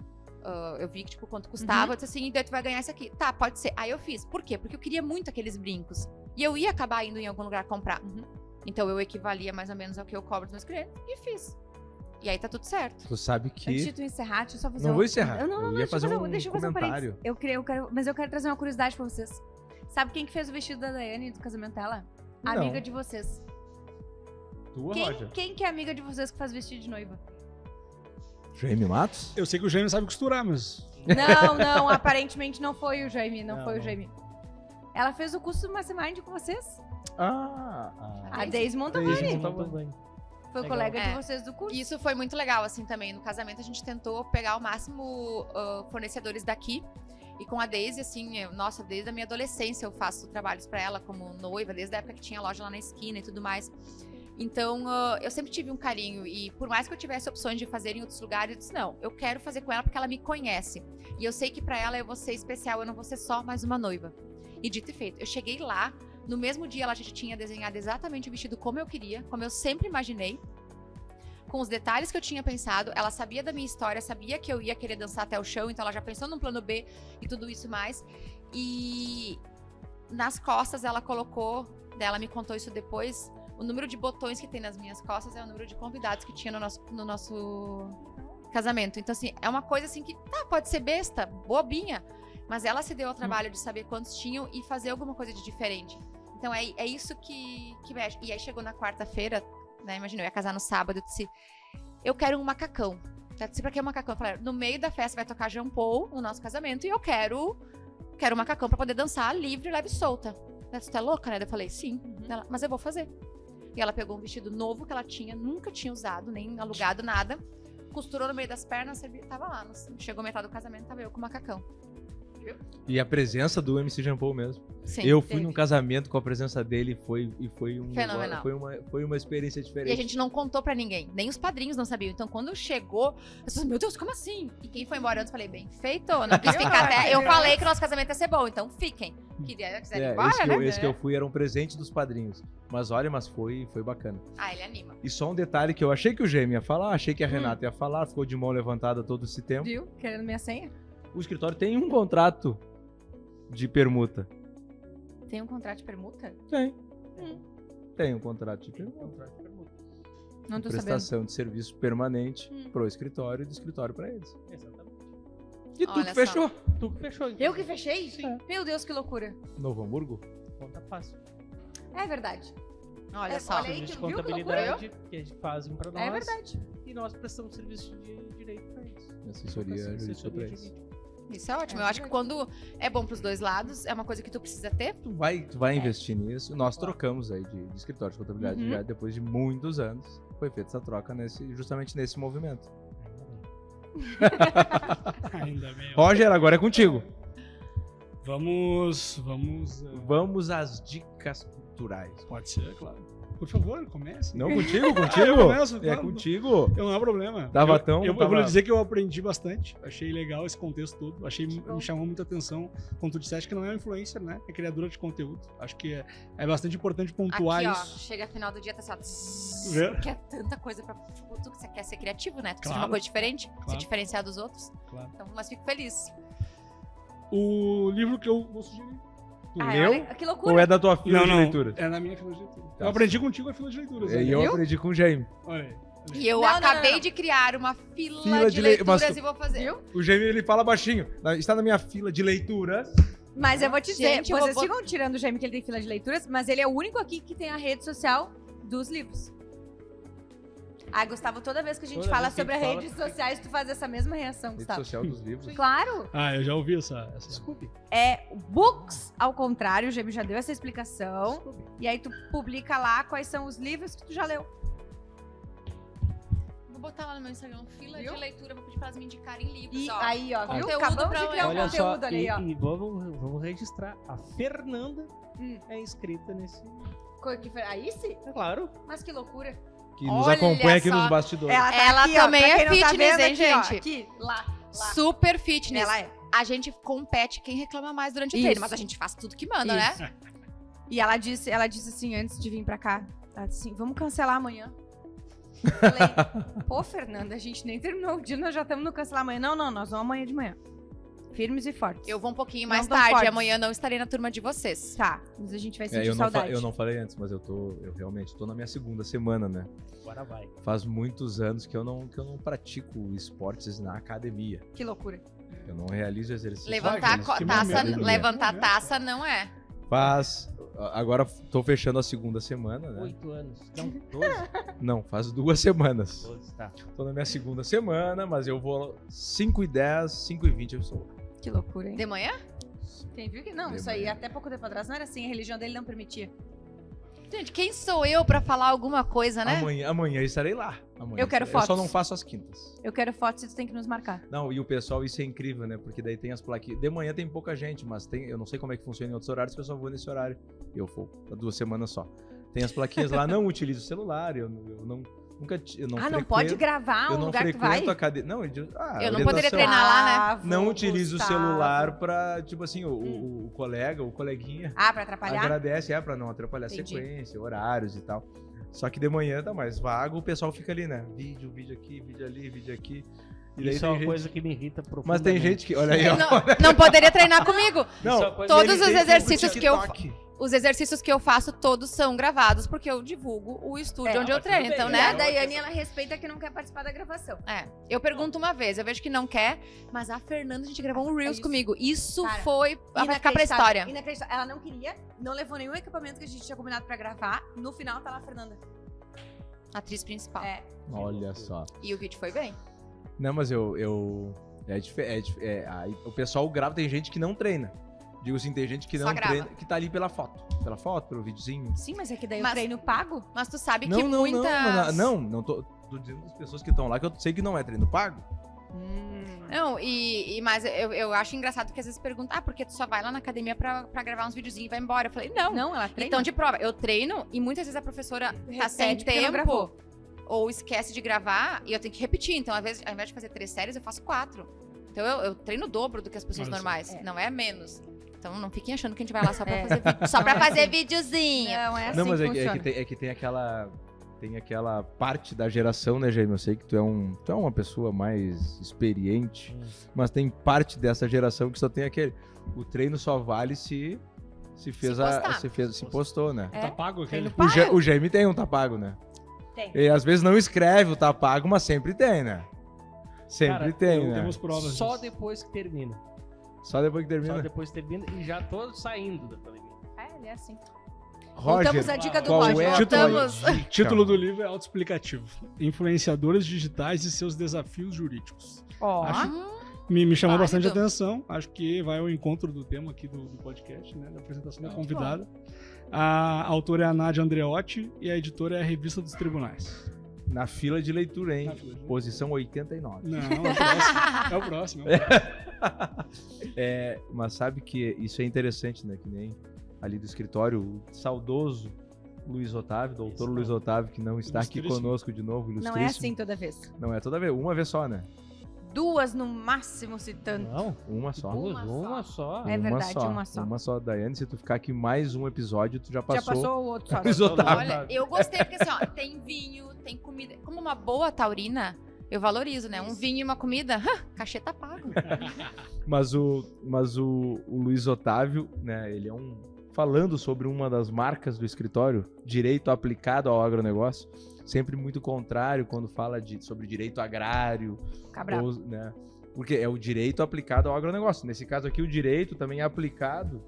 Eu vi que, tipo, quanto custava. Eu disse assim, e daí tu vai ganhar esse aqui. Tá, pode ser. Aí eu fiz. Por quê? Porque eu queria muito aqueles brincos. E eu ia acabar indo em algum lugar comprar. Então eu equivalia mais ou menos ao que eu cobro dos meus clientes e fiz. E aí tá tudo certo. Tu sabe Antes de que... tu encerrar, deixa eu só fazer Não vou encerrar. Eu ia fazer um deixa eu fazer um comentário. parênteses. Mas eu quero trazer uma curiosidade pra vocês. Sabe quem que fez o vestido da Daiane do casamento dela? A Não. amiga de vocês. Tua, Roger. Quem que é amiga de vocês que faz vestido de noiva? Jaime Matos? Eu sei que o Jaime sabe costurar, mas... Não, aparentemente não foi o Jaime, não foi o Não. Jaime. Ela fez o curso do Mastermind com vocês? A Deise Montavani. Foi Legal. colega de É. vocês do curso. Isso foi muito legal, assim, também. No casamento, a gente tentou pegar o máximo fornecedores daqui. E com a Deise, assim, nossa, desde a minha adolescência eu faço trabalhos pra ela como noiva, desde a época que tinha loja lá na esquina e tudo mais. Então, eu sempre tive um carinho. E por mais que eu tivesse opções de fazer em outros lugares, eu disse, não, eu quero fazer com ela porque ela me conhece. E eu sei que pra ela eu vou ser especial, eu não vou ser só mais uma noiva. E dito e feito, eu cheguei lá, no mesmo dia ela já tinha desenhado exatamente o vestido como eu queria, como eu sempre imaginei. Com os detalhes que eu tinha pensado, ela sabia da minha história, sabia que eu ia querer dançar até o chão, então ela já pensou num plano B e tudo isso mais. E nas costas ela colocou, ela me contou isso depois, o número de botões que tem nas minhas costas é o número de convidados que tinha no nosso casamento. Então, assim, é uma coisa assim que, tá, pode ser besta, bobinha, mas ela se deu ao trabalho de saber quantos tinham e fazer alguma coisa de diferente. Então, é isso que mexe. E aí chegou na quarta-feira, né, imagina, eu ia casar no sábado, eu disse, eu quero um macacão. Eu disse, pra que um macacão? Eu falei, no meio da festa vai tocar Jean Paul no nosso casamento e eu quero um macacão pra poder dançar livre, leve e solta. Você tá louca, né? Eu falei, sim. Ela, mas eu vou fazer. E ela pegou um vestido novo que ela nunca tinha usado, nem alugado, nada. Costurou no meio das pernas, tava lá. Chegou metade do casamento, tava eu com o macacão. E a presença do MC Jean Paul mesmo. Sim, Eu fui num casamento com a presença dele e foi Fenomenal. Foi uma experiência diferente. E a gente não contou pra ninguém. Nem os padrinhos não sabiam. Então, quando chegou, eu falei, meu Deus, como assim? E quem foi embora antes, falei, bem feito. Não quis ficar até... Eu falei que o nosso casamento ia ser bom, então fiquem. Quiserem ir embora, né? Esse que eu fui era um presente dos padrinhos. Mas olha, foi bacana. Ah, ele anima. E só um detalhe que eu achei que o Gêmeo ia falar, achei que a Renata ia falar, ficou de mão levantada todo esse tempo. Viu? Querendo minha senha? O escritório tem um contrato de permuta. Tem um contrato de permuta? Tem. Tem um contrato de permuta. Não tô sabendo. Prestação de serviço permanente pro escritório e do escritório pra eles. Exatamente. E tu Olha que só. fechou? Tu que fechou. Eu que fechei? Sim. Meu Deus, que loucura. Novo Hamburgo? Conta fácil. É verdade. Olha É, só. olha aí. Serviço de viu que contabilidade que eles fazem pra nós. É verdade. E nós prestamos serviço de direito pra eles. Assessoria jurídica pra eles. jurídica. Isso é ótimo. É Eu acho que verdade. quando é bom pros dois lados, é uma coisa que tu precisa ter. Tu vai investir nisso. Nós trocamos aí de escritório de contabilidade já depois de muitos anos. Foi feita essa troca justamente nesse movimento. Ainda bem. Roger, agora é contigo. Vamos. Às dicas culturais. Pode ser, claro. Por favor, comece. Não, contigo? Eu começo, É claro. contigo. Não há problema. Eu tava- vou dizer que eu aprendi bastante. Achei legal esse contexto todo. Me chamou muita atenção. Como tu disseste, que não é uma influencer, né? É criadora de conteúdo. Acho que é bastante importante pontuar Aqui, ó, isso. chega final do dia, tá só... Vê? Porque é tanta coisa pra... Tipo, tu que você quer ser criativo, né? Tu precisa de Claro. uma coisa diferente, se Claro. diferenciar dos outros. Claro. Então, mas fico feliz. O livro que eu vou sugerir. Tu Ai, leu? olha, que loucura. Ou é da tua fila de leitura? É na minha fila de leitura. Tá. Eu aprendi contigo a fila de leituras. E né? eu Viu? aprendi com o Jaime. Olha aí. E eu Não, não, acabei não. de criar uma fila, Fila de de leituras mas tu- e vou fazer. Viu? O Jaime, ele fala baixinho. Está na minha fila de leitura. Mas eu vou te dizer, Gente, eu vocês vou- ficam tirando o Jaime que ele tem fila de leituras, mas ele é o único aqui que tem a rede social dos livros. Ah, Gustavo, toda vez que a gente Toda fala vez que a sobre as gente redes sociais, tu faz essa mesma reação, Rede Gustavo. social dos livros. Claro, Ah, eu já ouvi essa. Desculpe. é books ao contrário, o Jaime já deu essa explicação. E aí tu publica lá quais são os livros que tu já leu. Vou botar lá no meu Instagram, fila Viu? de leitura, vou pedir pra elas me indicarem livros, E ó. aí, ó, viu? Conteúdo Acabamos pra de criar um Olha só, conteúdo ali, ó. e vamos registrar. A Fernanda é inscrita nesse... Aí sim? É claro. Mas que loucura. Que nos Olha acompanha aqui só. nos bastidores. Ela aqui, ó, também pra é quem não tá fitness, vendo hein, aqui, ó, gente? aqui, lá. Super fitness. Ela é. A gente compete quem reclama mais durante o Isso. treino, mas a gente faz tudo que manda, Isso. né? E ela disse assim, antes de vir pra cá, ela disse assim, vamos cancelar amanhã. Falei, pô, Fernanda, a gente nem terminou o dia, nós já estamos no cancelar amanhã. Não, nós vamos amanhã de manhã. Firmes e fortes. Eu vou um pouquinho Não mais tão tarde, fortes. amanhã não estarei na turma de vocês. Tá, mas a gente vai sentir eu saudade. não falei antes, mas eu realmente tô na minha segunda semana, né? Agora vai. Faz muitos anos que eu não pratico esportes na academia. Que loucura. Eu não realizo exercício. Levantar físico. a que taça, momento, né? levantar taça não é. Agora tô fechando a segunda semana, né? 8 anos. Não, 12. Não, faz 2 semanas. 12, tá. Tô na minha segunda semana, mas eu vou 5h10, 5h20 eu estou lá. Que loucura, hein? De manhã? Quem viu que não, isso aí até pouco tempo atrás não era assim, a religião dele não permitia. Gente, quem sou eu pra falar alguma coisa, né? Amanhã estarei lá. Amanhã Eu quero estarei. Eu só fotos. não faço as quintas. Eu quero fotos e tu tem que nos marcar. Não, e o pessoal, isso é incrível, né? Porque daí tem as plaquinhas. De manhã tem pouca gente, mas eu não sei como é que funciona em outros horários, que eu só vou nesse horário. Eu vou pra 2 semanas só. Tem as plaquinhas lá, não utilizo o celular, eu não Não pode gravar eu um não lugar que tu vai? frequento academia. Não, Eu não orientação. poderia treinar lá, né? Não utilizo o Gustavo. celular pra, tipo assim, o colega, o coleguinha Ah, pra atrapalhar? agradece, pra não atrapalhar a Entendi. sequência, horários e tal. Só que de manhã tá mais vago, o pessoal fica ali, né? Vídeo aqui, vídeo ali, vídeo aqui. E daí Isso é uma tem coisa gente... que me irrita profundamente. Mas tem gente que, olha aí, ó. Não poderia treinar comigo. Não, Isso é uma coisa todos ele os tem exercícios pro que eu- TikTok. Os exercícios que eu faço, todos são gravados, porque eu divulgo o estúdio onde eu mas tudo treino. bem, Então, E a né? Daiane, ela respeita que não quer participar da gravação. É, eu pergunto uma vez, eu vejo que não quer, mas a Fernanda, a gente gravou um Reels isso. comigo. Isso Cara, vai ficar pra história. Inacreditável. Ela não queria, não levou nenhum equipamento que a gente tinha combinado pra gravar. No final tá lá a Fernanda. Atriz principal. É. Olha só. E o vídeo foi bem. Não, mas aí o pessoal grava, tem gente que não treina. Digo assim, tem gente que Só não grava. treina, que tá ali pela foto. Pela foto, pelo videozinho. Sim, mas é que daí eu Mas- treino pago. Mas tu sabe Não, que não, muitas... não tô dizendo das pessoas que estão lá, que eu sei que não é treino pago. Não, mas eu acho engraçado que às vezes perguntam, porque tu só vai lá na academia pra gravar uns videozinhos e vai embora. Eu falei, não. Não, ela treina. Então, de prova, eu treino e muitas vezes a professora tá sem Repete porque não tempo gravou. ou esquece de gravar e eu tenho que repetir. Então, às vezes, ao invés de fazer 3 séries, eu faço 4. Então, eu treino o dobro do que as pessoas Olha só. normais. É. Não é menos. Então, não fiquem achando que a gente vai lá só pra fazer vídeo. Só pra fazer videozinho. Não, é assim Não, mas que é funciona. que tem aquela parte da geração, né, Jaime? Eu sei que tu é uma pessoa mais experiente, mas tem parte dessa geração que só tem aquele. O treino só vale se postou, né? É. Tá pago aquele? Treino pago. O Jaime tem um tá pago, né? Tem. E às vezes não escreve o tá pago, mas sempre tem, né? Sempre Cara, tem, né? Temos provas Só disso. depois que termina. Só depois que termina. Só depois que termina e já tô saindo da academia. É, ele é assim. Roger, Voltamos à dica do qual Roger. é a Voltamos. tua dica? Título do livro é autoexplicativo. Influenciadores digitais e seus desafios jurídicos. Ó. Acho- Me chamou Válido. bastante atenção. Acho que vai ao encontro do tema aqui do podcast, né? Da apresentação da Muito convidada. A autora é a Nádia Andreotti e a editora é a Revista dos Tribunais. Na fila de leitura, hein? Na fila de leitura. Posição 89. Não, é o próximo. É o próximo. Mas sabe que isso é interessante, né? Que nem ali do escritório, o saudoso Luiz Otávio, doutor Isso. Luiz Otávio, que não está aqui Ilustríssimo. conosco de novo, Não ilustríssimo. é assim toda vez. Não é toda vez, uma vez só, né? 2 no máximo, se tanto. Não, Uma só. uma só. É verdade, uma só. Uma só, Daiane. Se tu ficar aqui mais um episódio, tu já passou. Já passou o outro só. Luiz Otávio. Olha, eu gostei porque assim, ó, tem vinho, tem comida. Como uma boa taurina, eu valorizo, né? Um vinho e uma comida, cachê tá pago. Mas o Luiz Otávio, né, ele é falando sobre uma das marcas do escritório, direito aplicado ao agronegócio, sempre muito contrário quando fala sobre direito agrário, Cabral. né, porque é o direito aplicado ao agronegócio. Nesse caso aqui, o direito também é aplicado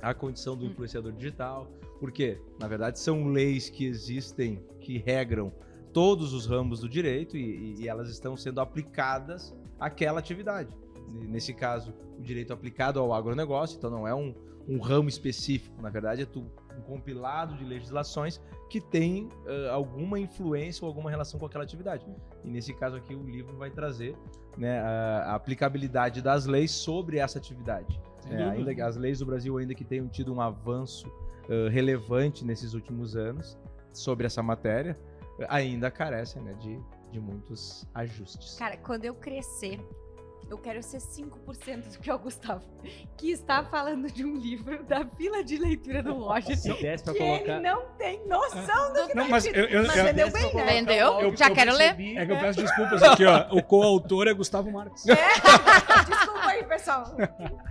à condição do influenciador digital, porque, na verdade, são leis que existem, que regram todos os ramos do direito e elas estão sendo aplicadas àquela atividade. Nesse caso, o direito aplicado ao agronegócio, então não é um ramo específico, na verdade é um compilado de legislações que tem alguma influência ou alguma relação com aquela atividade. E nesse caso aqui o livro vai trazer, né, a aplicabilidade das leis sobre essa atividade. Sem dúvida. Ainda que as leis do Brasil, ainda que tenham tido um avanço relevante nesses últimos anos sobre essa matéria, ainda carecem, né, de muitos ajustes. Cara, quando eu crescer, eu quero ser 5% do que é o Gustavo, que está falando de um livro da fila de leitura do Roger, Se desse pra que colocar. ele não tem noção do que Não, tá mas escrito. eu- Mas eu- vendeu bem, né? Vendeu? Eu- Já eu quero ler. É que eu peço desculpas aqui, ó. O coautor é Gustavo Marques. Desculpa aí, pessoal.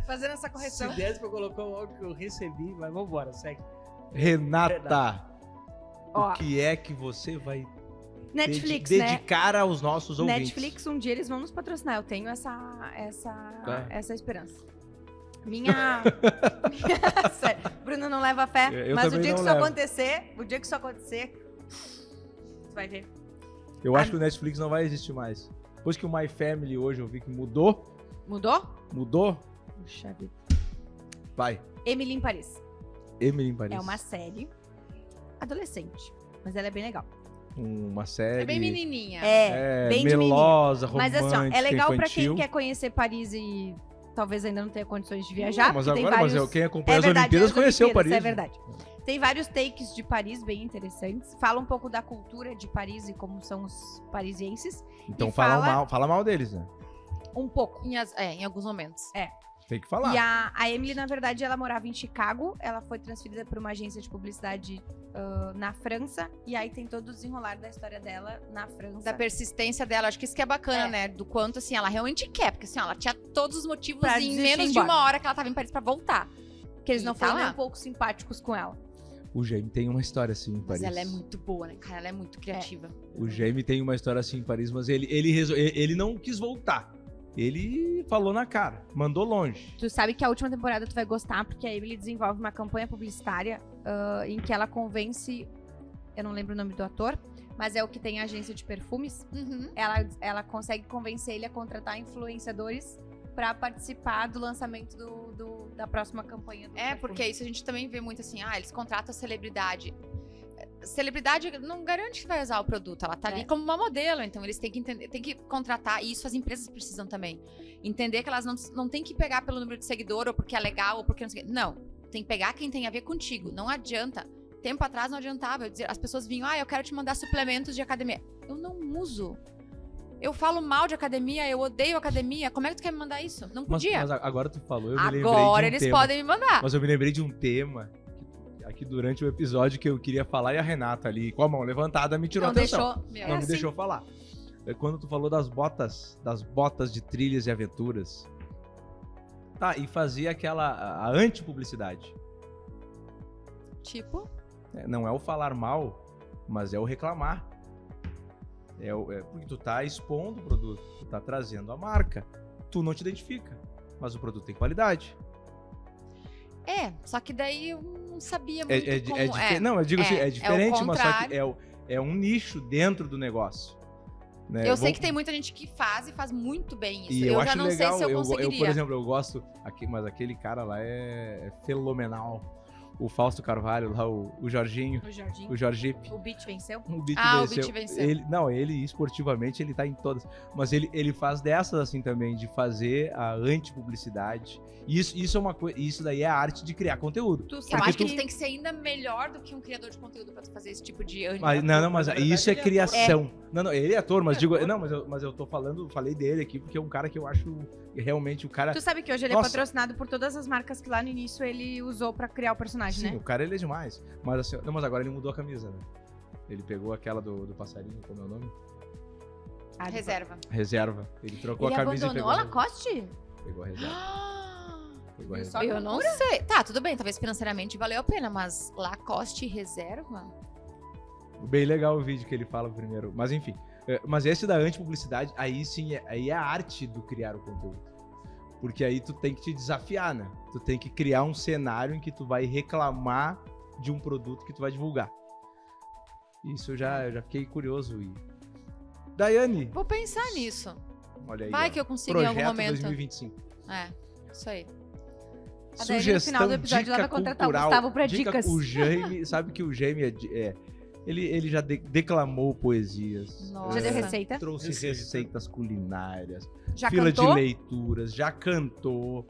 Fazendo essa correção. Se desse pra colocar o áudio que eu recebi, mas vambora, segue. Renata, Ó, o que é que você vai Netflix, né? dedicar aos nossos ouvintes? Netflix, um dia eles vão nos patrocinar. Eu tenho Tá. essa esperança. Minha. Sério, Bruno não leva fé, Eu mas o também dia que não isso levo. acontecer, você vai ver. Eu acho que o Netflix não vai existir mais. Depois que o My Family hoje eu vi que mudou, Mudou? Puxa vida. vai. Emily em Paris. Emily em Paris. É uma série adolescente, mas ela é bem legal. Uma série É bem menininha. Bem de melosa, Mas romântica, assim, ó, é legal pra infantil. quem quer conhecer Paris e talvez ainda não tenha condições de viajar. Não, mas porque tem agora, vários... quem acompanha as verdade, Olimpíadas as conheceu Olimpíadas, Paris. É verdade. Tem vários takes de Paris bem interessantes. Fala um pouco da cultura de Paris e como são os parisienses. Então E fala- fala mal deles, né? Um pouco. Em alguns momentos. Tem que falar. E a Emily, na verdade, ela morava em Chicago. Ela foi transferida para uma agência de publicidade na França. E aí tem todo o desenrolar da história dela na França. Da persistência dela, acho que isso que é bacana, né? Do quanto, assim, ela realmente quer. Porque, assim, ela tinha todos os motivos Pra em desistir menos e ir de embora. uma hora que ela tava em Paris pra voltar. Porque eles não E tá foram nem lá. um pouco simpáticos com ela. O Jaime tem uma história assim em Mas Paris. ela é muito boa, né, cara? Ela é muito criativa. O Jaime tem uma história assim em Paris, mas ele não quis voltar. Ele falou na cara, mandou longe. Tu sabe que a última temporada tu vai gostar, porque a Emily desenvolve uma campanha publicitária em que ela convence... Eu não lembro o nome do ator, mas é o que tem a agência de perfumes. Uhum. Ela consegue convencer ele a contratar influenciadores pra participar do lançamento da próxima campanha do perfume. Porque isso a gente também vê muito assim, eles contratam a celebridade. Celebridade não garante que vai usar o produto, ela tá ali como uma modelo, então eles têm que entender, tem que contratar, e isso as empresas precisam também. Entender que elas não tem que pegar pelo número de seguidor, ou porque é legal, ou porque não sei o quê. Não, tem que pegar quem tem a ver contigo, não adianta. Tempo atrás não adiantava, as pessoas vinham, eu quero te mandar suplementos de academia. Eu não uso. Eu falo mal de academia, eu odeio academia. Como é que tu quer me mandar isso? Não podia. Mas agora tu falou, eu me lembrei de Agora eles podem me mandar. Mas eu me lembrei de um tema aqui durante o episódio que eu queria falar e a Renata ali, com a mão levantada, me tirou a atenção. Não me deixou falar. Quando tu falou das botas de trilhas e aventuras. Tá, e fazia a anti-publicidade. Tipo? Não é o falar mal, mas é o reclamar. Porque tu tá expondo o produto, tu tá trazendo a marca. Tu não te identifica, mas o produto tem qualidade. Só que daí eu não sabia muito como Não, eu digo assim, é diferente, mas só que é um nicho dentro do negócio. Né? Eu sei que tem muita gente que faz e faz muito bem isso. E eu já acho não legal, sei se eu conseguiria. por exemplo, eu gosto, mas aquele cara lá é fenomenal. O Fausto Carvalho, lá, o Jorginho. O Jorgipe. O Beat venceu? O Beat venceu. Ele esportivamente, ele tá em todas. Mas ele faz dessas, assim, também, de fazer a anti-publicidade. Isso é uma coisa. Isso daí é a arte de criar conteúdo. Eu acho que tu tem que ser ainda melhor do que um criador de conteúdo pra tu fazer esse tipo de mas isso é criação. Não, ele é ator, mas digo. Não, mas eu tô falei dele aqui, porque é um cara que eu acho realmente o cara. Tu sabe que hoje ele é patrocinado por todas as marcas que lá no início ele usou pra criar o personagem, né? Sim, o cara ele é demais. Mas assim, mas agora ele mudou a camisa, né? Ele pegou aquela do passarinho, como é o nome? Reserva. Ele trocou a camisa e pegou. Ele abandonou a Lacoste? Pegou a reserva. Eu não sei. Tá, tudo bem, talvez financeiramente valeu a pena, mas Lacoste reserva? Bem legal o vídeo que ele fala primeiro. Mas enfim. Mas esse da anti-publicidade, aí sim, aí é a arte do criar o conteúdo. Porque aí tu tem que te desafiar, né? Tu tem que criar um cenário em que tu vai reclamar de um produto que tu vai divulgar. Isso eu já fiquei curioso. Daiane. Vou pensar nisso. Olha aí. Vai que eu consigo em algum momento. 2025. Isso aí. A Daiane, no final do episódio, ela vai contratar o Gustavo pra dicas. O Jaime, sabe que o Jaime ele já declamou poesias. Nossa. Já deu receita? Trouxe receitas culinárias. Já fila cantou? de leituras. Já cantou.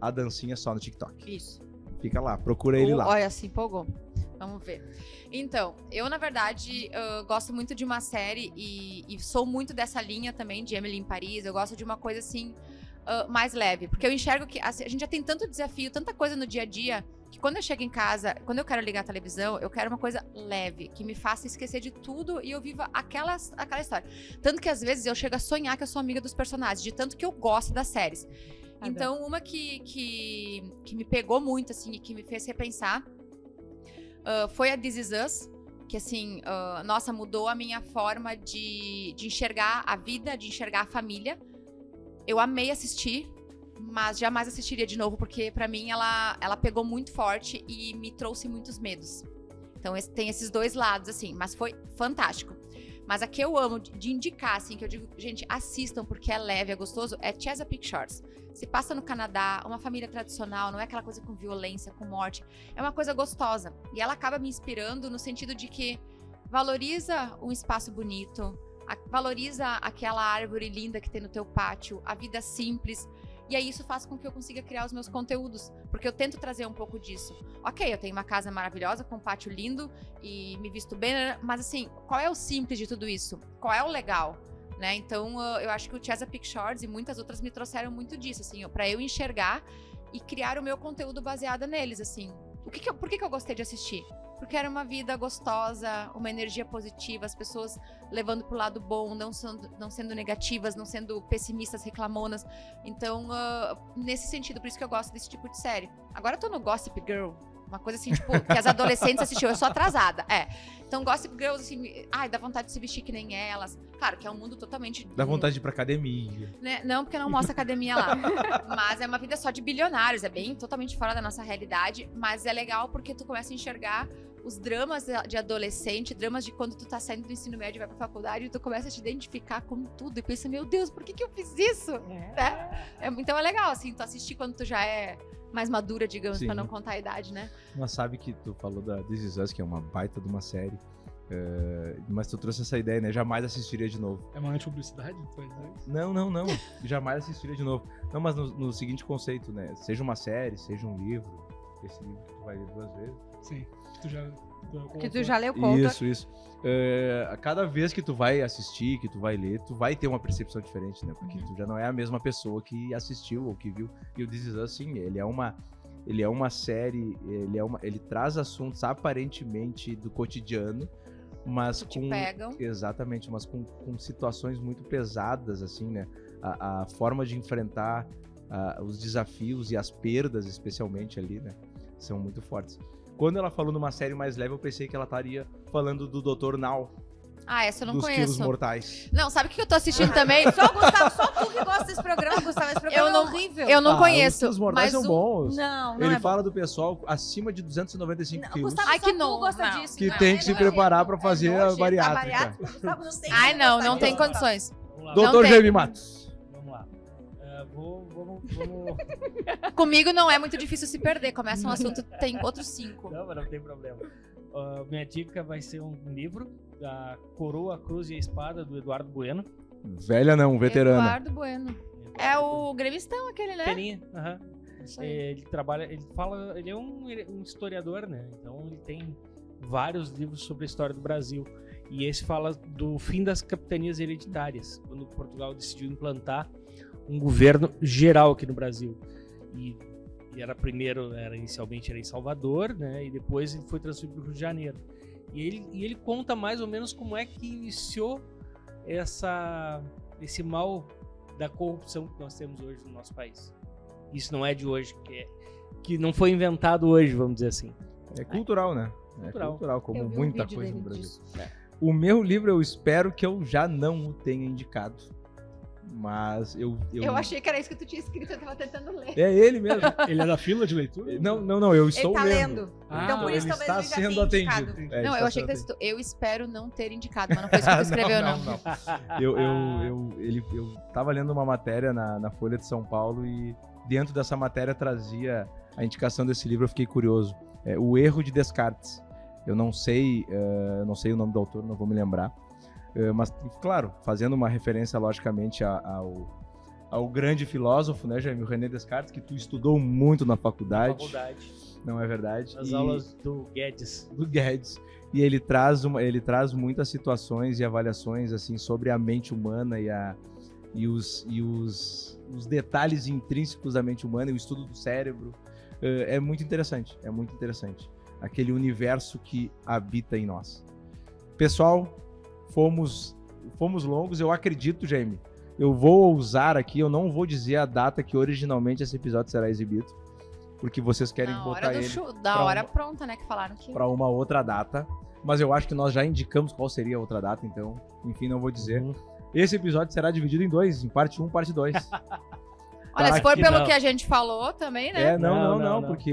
A dancinha só no TikTok. Isso. Fica lá, procura ele lá. Olha, se empolgou. Vamos ver. Então, eu, na verdade, gosto muito de uma série e sou muito dessa linha também, de Emily em Paris. Eu gosto de uma coisa, assim, mais leve. Porque eu enxergo que a gente já tem tanto desafio, tanta coisa no dia a dia, que quando eu chego em casa, quando eu quero ligar a televisão, eu quero uma coisa leve, que me faça esquecer de tudo e eu viva aquela história. Tanto que, às vezes, eu chego a sonhar que eu sou amiga dos personagens, de tanto que eu gosto das séries. Então, uma que me pegou muito, assim, e que me fez repensar foi a This Is Us, que, assim, nossa, mudou a minha forma de enxergar a vida, de enxergar a família. Eu amei assistir, mas jamais assistiria de novo, porque, pra mim, ela pegou muito forte e me trouxe muitos medos. Então, tem esses dois lados, assim, mas foi fantástico. Mas a que eu amo de indicar, assim, que eu digo, gente, assistam porque é leve, é gostoso, é Chesapeake Shores. Se passa no Canadá, uma família tradicional, não é aquela coisa com violência, com morte. É uma coisa gostosa. E ela acaba me inspirando no sentido de que valoriza um espaço bonito, valoriza aquela árvore linda que tem no teu pátio, a vida simples. E aí isso faz com que eu consiga criar os meus conteúdos, porque eu tento trazer um pouco disso. Ok, eu tenho uma casa maravilhosa, com um pátio lindo e me visto bem, mas assim, qual é o simples de tudo isso? Qual é o legal? Né? Então, eu acho que o Chesapeake Shores e muitas outras me trouxeram muito disso, assim, para eu enxergar e criar o meu conteúdo baseado neles, assim. Por que eu gostei de assistir? Porque era uma vida gostosa, uma energia positiva, as pessoas levando pro lado bom, não sendo negativas, não sendo pessimistas, reclamonas. Então, nesse sentido, por isso que eu gosto desse tipo de série. Agora eu tô no Gossip Girl, uma coisa assim, tipo, que as adolescentes assistiam, eu sou atrasada, Então, Gossip Girls, assim, dá vontade de se vestir que nem elas. Claro que é um mundo totalmente... Dá vontade de ir pra academia. Né? Não, porque não mostra academia lá. Mas é uma vida só de bilionários, é bem totalmente fora da nossa realidade, mas é legal porque tu começa a enxergar os dramas de adolescente, dramas de quando tu tá saindo do ensino médio e vai pra faculdade, e tu começa a te identificar com tudo e pensa, meu Deus, por que eu fiz isso? Né? Então é legal, assim, tu assistir quando tu já é mais madura, digamos, Sim. pra não contar a idade, né? Mas sabe que tu falou da This Is Us, que é uma baita de uma série, mas tu trouxe essa ideia, né? Jamais assistiria de novo. É uma anti-publicidade? Tu vai dizer isso? Não. Jamais assistiria de novo. Não, mas no seguinte conceito, né? Seja uma série, seja um livro, esse livro que tu vai ler 2 vezes. Sim. Que tu já leu, conta. Isso. A cada vez que tu vai assistir, que tu vai ler, tu vai ter uma percepção diferente, né? Porque tu já não é a mesma pessoa que assistiu ou que viu. E o This Is Us, sim, ele é uma série, ele traz assuntos aparentemente do cotidiano, mas Que te pegam. Exatamente, mas com situações muito pesadas, assim, né? A forma de enfrentar os desafios e as perdas, especialmente ali, né? São muito fortes. Quando ela falou numa série mais leve, eu pensei que ela estaria falando do Dr. Now, Ah, essa eu não dos Quilos conheço. Mortais. Não, sabe o que eu tô assistindo também? Só tu que gosta desse programa, Gustavo. Esse programa Eu não- é horrível. Eu não Os conheço. Quilos Mortais Mas são bons. Não Ele é fala do pessoal acima de 295 Não, quilos. Gustavo, Ai, só que tu não, gosta não. disso. Que não, tem é que se nojento, preparar pra fazer a nojento. bariátrica. Gustavo não tem Ai, como não, gostar não tem disso. condições. Vamos lá. Não Doutor tem. Jaime Matos. Vamos lá. Vamos... Comigo não é muito difícil se perder. Começa um assunto, tem outros 5. Não, mas não tem problema. Minha dica vai ser um livro, da Coroa, a Cruz e a Espada, do Eduardo Bueno. Velha não, veterana. Eduardo Bueno. É o gremistão aquele, né? Pequenininha, aham. Isso aí. Ele trabalha, ele é um historiador, né? Então ele tem vários livros sobre a história do Brasil. E esse fala do fim das capitanias hereditárias, quando Portugal decidiu implantar um governo geral aqui no Brasil. E inicialmente era em Salvador, né? E depois ele foi transferido para o Rio de Janeiro. E ele conta mais ou menos como é que iniciou esse mal da corrupção que nós temos hoje no nosso país. Isso não é de hoje, que não foi inventado hoje, vamos dizer assim. É cultural, né? Cultural. É cultural, como Eu vi um muita vídeo coisa dele no Brasil. disso. O meu livro eu espero que eu já não o tenha indicado. Mas eu achei que era isso que tu tinha escrito, eu tava tentando ler. É ele mesmo. Ele é da fila de leitura? Não, eu estou Ele tá lendo. lendo. Ah, Então por isso ele talvez está ele já sendo tenha indicado. atendido. Não, eu achei que está eu espero não ter indicado, mas não foi isso que tu escreveu, não. Eu tava lendo uma matéria na Folha de São Paulo e dentro dessa matéria trazia a indicação desse livro, eu fiquei curioso. O Erro de Descartes. Eu não sei o nome do autor, não vou me lembrar. Mas, claro, fazendo uma referência, logicamente, ao grande filósofo, né, Jaime, o René Descartes, que tu estudou muito na faculdade. Não é verdade? As aulas do Guedes. Do Guedes. E ele traz muitas situações e avaliações assim sobre a mente humana e os detalhes intrínsecos da mente humana e o estudo do cérebro. É muito interessante. Aquele universo que habita em nós. Pessoal, fomos longos, eu acredito, Jaime. Eu vou ousar aqui, eu não vou dizer a data que originalmente esse episódio será exibido, porque vocês querem botar ele Da hora pronta, né, que falaram que... para uma outra data, mas eu acho que nós já indicamos qual seria a outra data, então, enfim, não vou dizer. Esse episódio será dividido em 2, em parte 1 e parte 2. Olha, se for que pelo não. que a gente falou também, né? Não, porque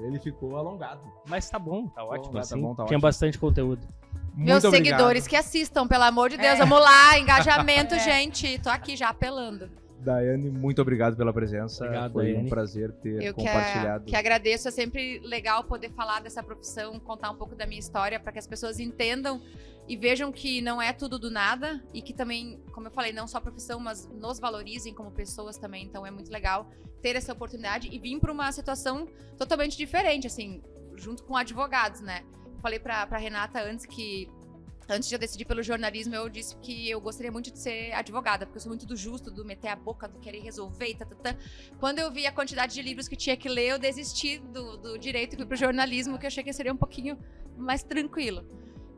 ele ficou alongado. Mas tá bom, tá ótimo. Tá Assim, bom, tá tinha ótimo. bastante conteúdo. Meus Muito obrigado. seguidores que assistam, pelo amor de Deus, vamos lá, engajamento, gente. Tô aqui já apelando. Daiane, muito obrigado pela presença. Obrigado, Foi Daiane. um prazer ter Eu compartilhado. que agradeço, é sempre legal poder falar dessa profissão, contar um pouco da minha história, para que as pessoas entendam e vejam que não é tudo do nada e que também, como eu falei, não só a profissão, mas nos valorizem como pessoas também. Então é muito legal ter essa oportunidade e vir para uma situação totalmente diferente, assim, junto com advogados, né? Falei pra Renata antes de eu decidir pelo jornalismo, eu disse que eu gostaria muito de ser advogada, porque eu sou muito do justo, do meter a boca, do querer resolver e tatatã. Quando eu vi a quantidade de livros que tinha que ler, eu desisti do direito e fui pro jornalismo, que eu achei que seria um pouquinho mais tranquilo.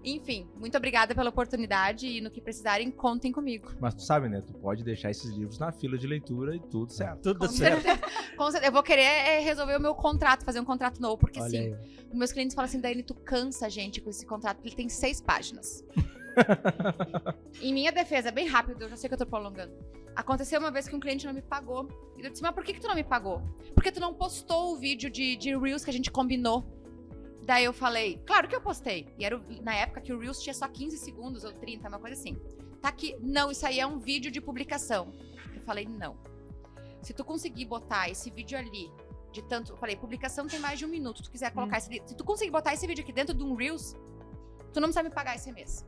Enfim, muito obrigada pela oportunidade e no que precisarem, contem comigo. Mas tu sabe, né? Tu pode deixar esses livros na fila de leitura e tudo certo. Tudo Com certo. certeza. Com certeza. Eu vou querer resolver o meu contrato, fazer um contrato novo, porque Olha assim, aí. os meus clientes falam assim, Daiane, tu cansa a gente com esse contrato, porque ele tem 6 páginas. Em minha defesa, bem rápido, eu já sei que eu tô prolongando. Aconteceu uma vez que um cliente não me pagou. E eu disse, mas por que tu não me pagou? Porque tu não postou o vídeo de Reels que a gente combinou. Daí eu falei, claro que eu postei. E era na época que o Reels tinha só 15 segundos ou 30, uma coisa assim. Tá aqui, não, isso aí é um vídeo de publicação. Eu falei, não. Se tu conseguir botar esse vídeo ali, de tanto... Eu falei, publicação tem mais de 1 minuto. Se tu quiser colocar esse... Se tu conseguir botar esse vídeo aqui dentro de um Reels, tu não precisa me pagar esse mês.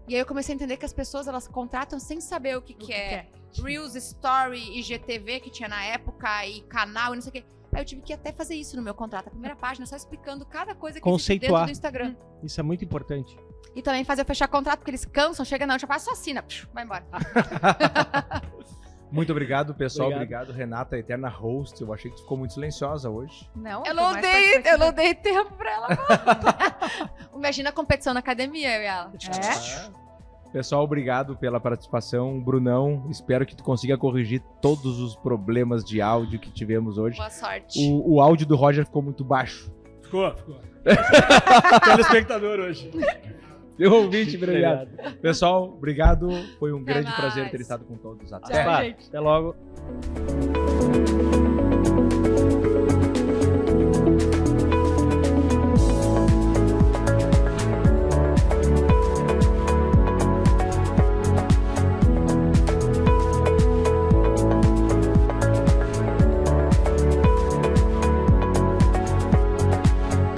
E aí eu comecei a entender que as pessoas, elas contratam sem saber o que é Reels, Story, IGTV, que tinha na época, e canal, e não sei o quê. Aí eu tive que até fazer isso no meu contrato. A primeira página, só explicando cada coisa que existe dentro do Instagram. Isso é muito importante. E também fazer eu fechar contrato, porque eles cansam, chega não, já faz, só assina, vai embora. Muito obrigado, pessoal. Obrigado, Renata, a eterna host. Eu achei que tu ficou muito silenciosa hoje. Não, Eu não dei tempo pra ela. Imagina a competição na academia, eu e ela. Pessoal, obrigado pela participação. Brunão, espero que tu consiga corrigir todos os problemas de áudio que tivemos hoje. Boa sorte. O áudio do Roger ficou muito baixo. Ficou. Telespectador hoje. Deu ouvinte, obrigado. Pessoal, obrigado. Foi um Até grande mais. prazer ter estado com todos. Tchau, Até. gente. Até logo.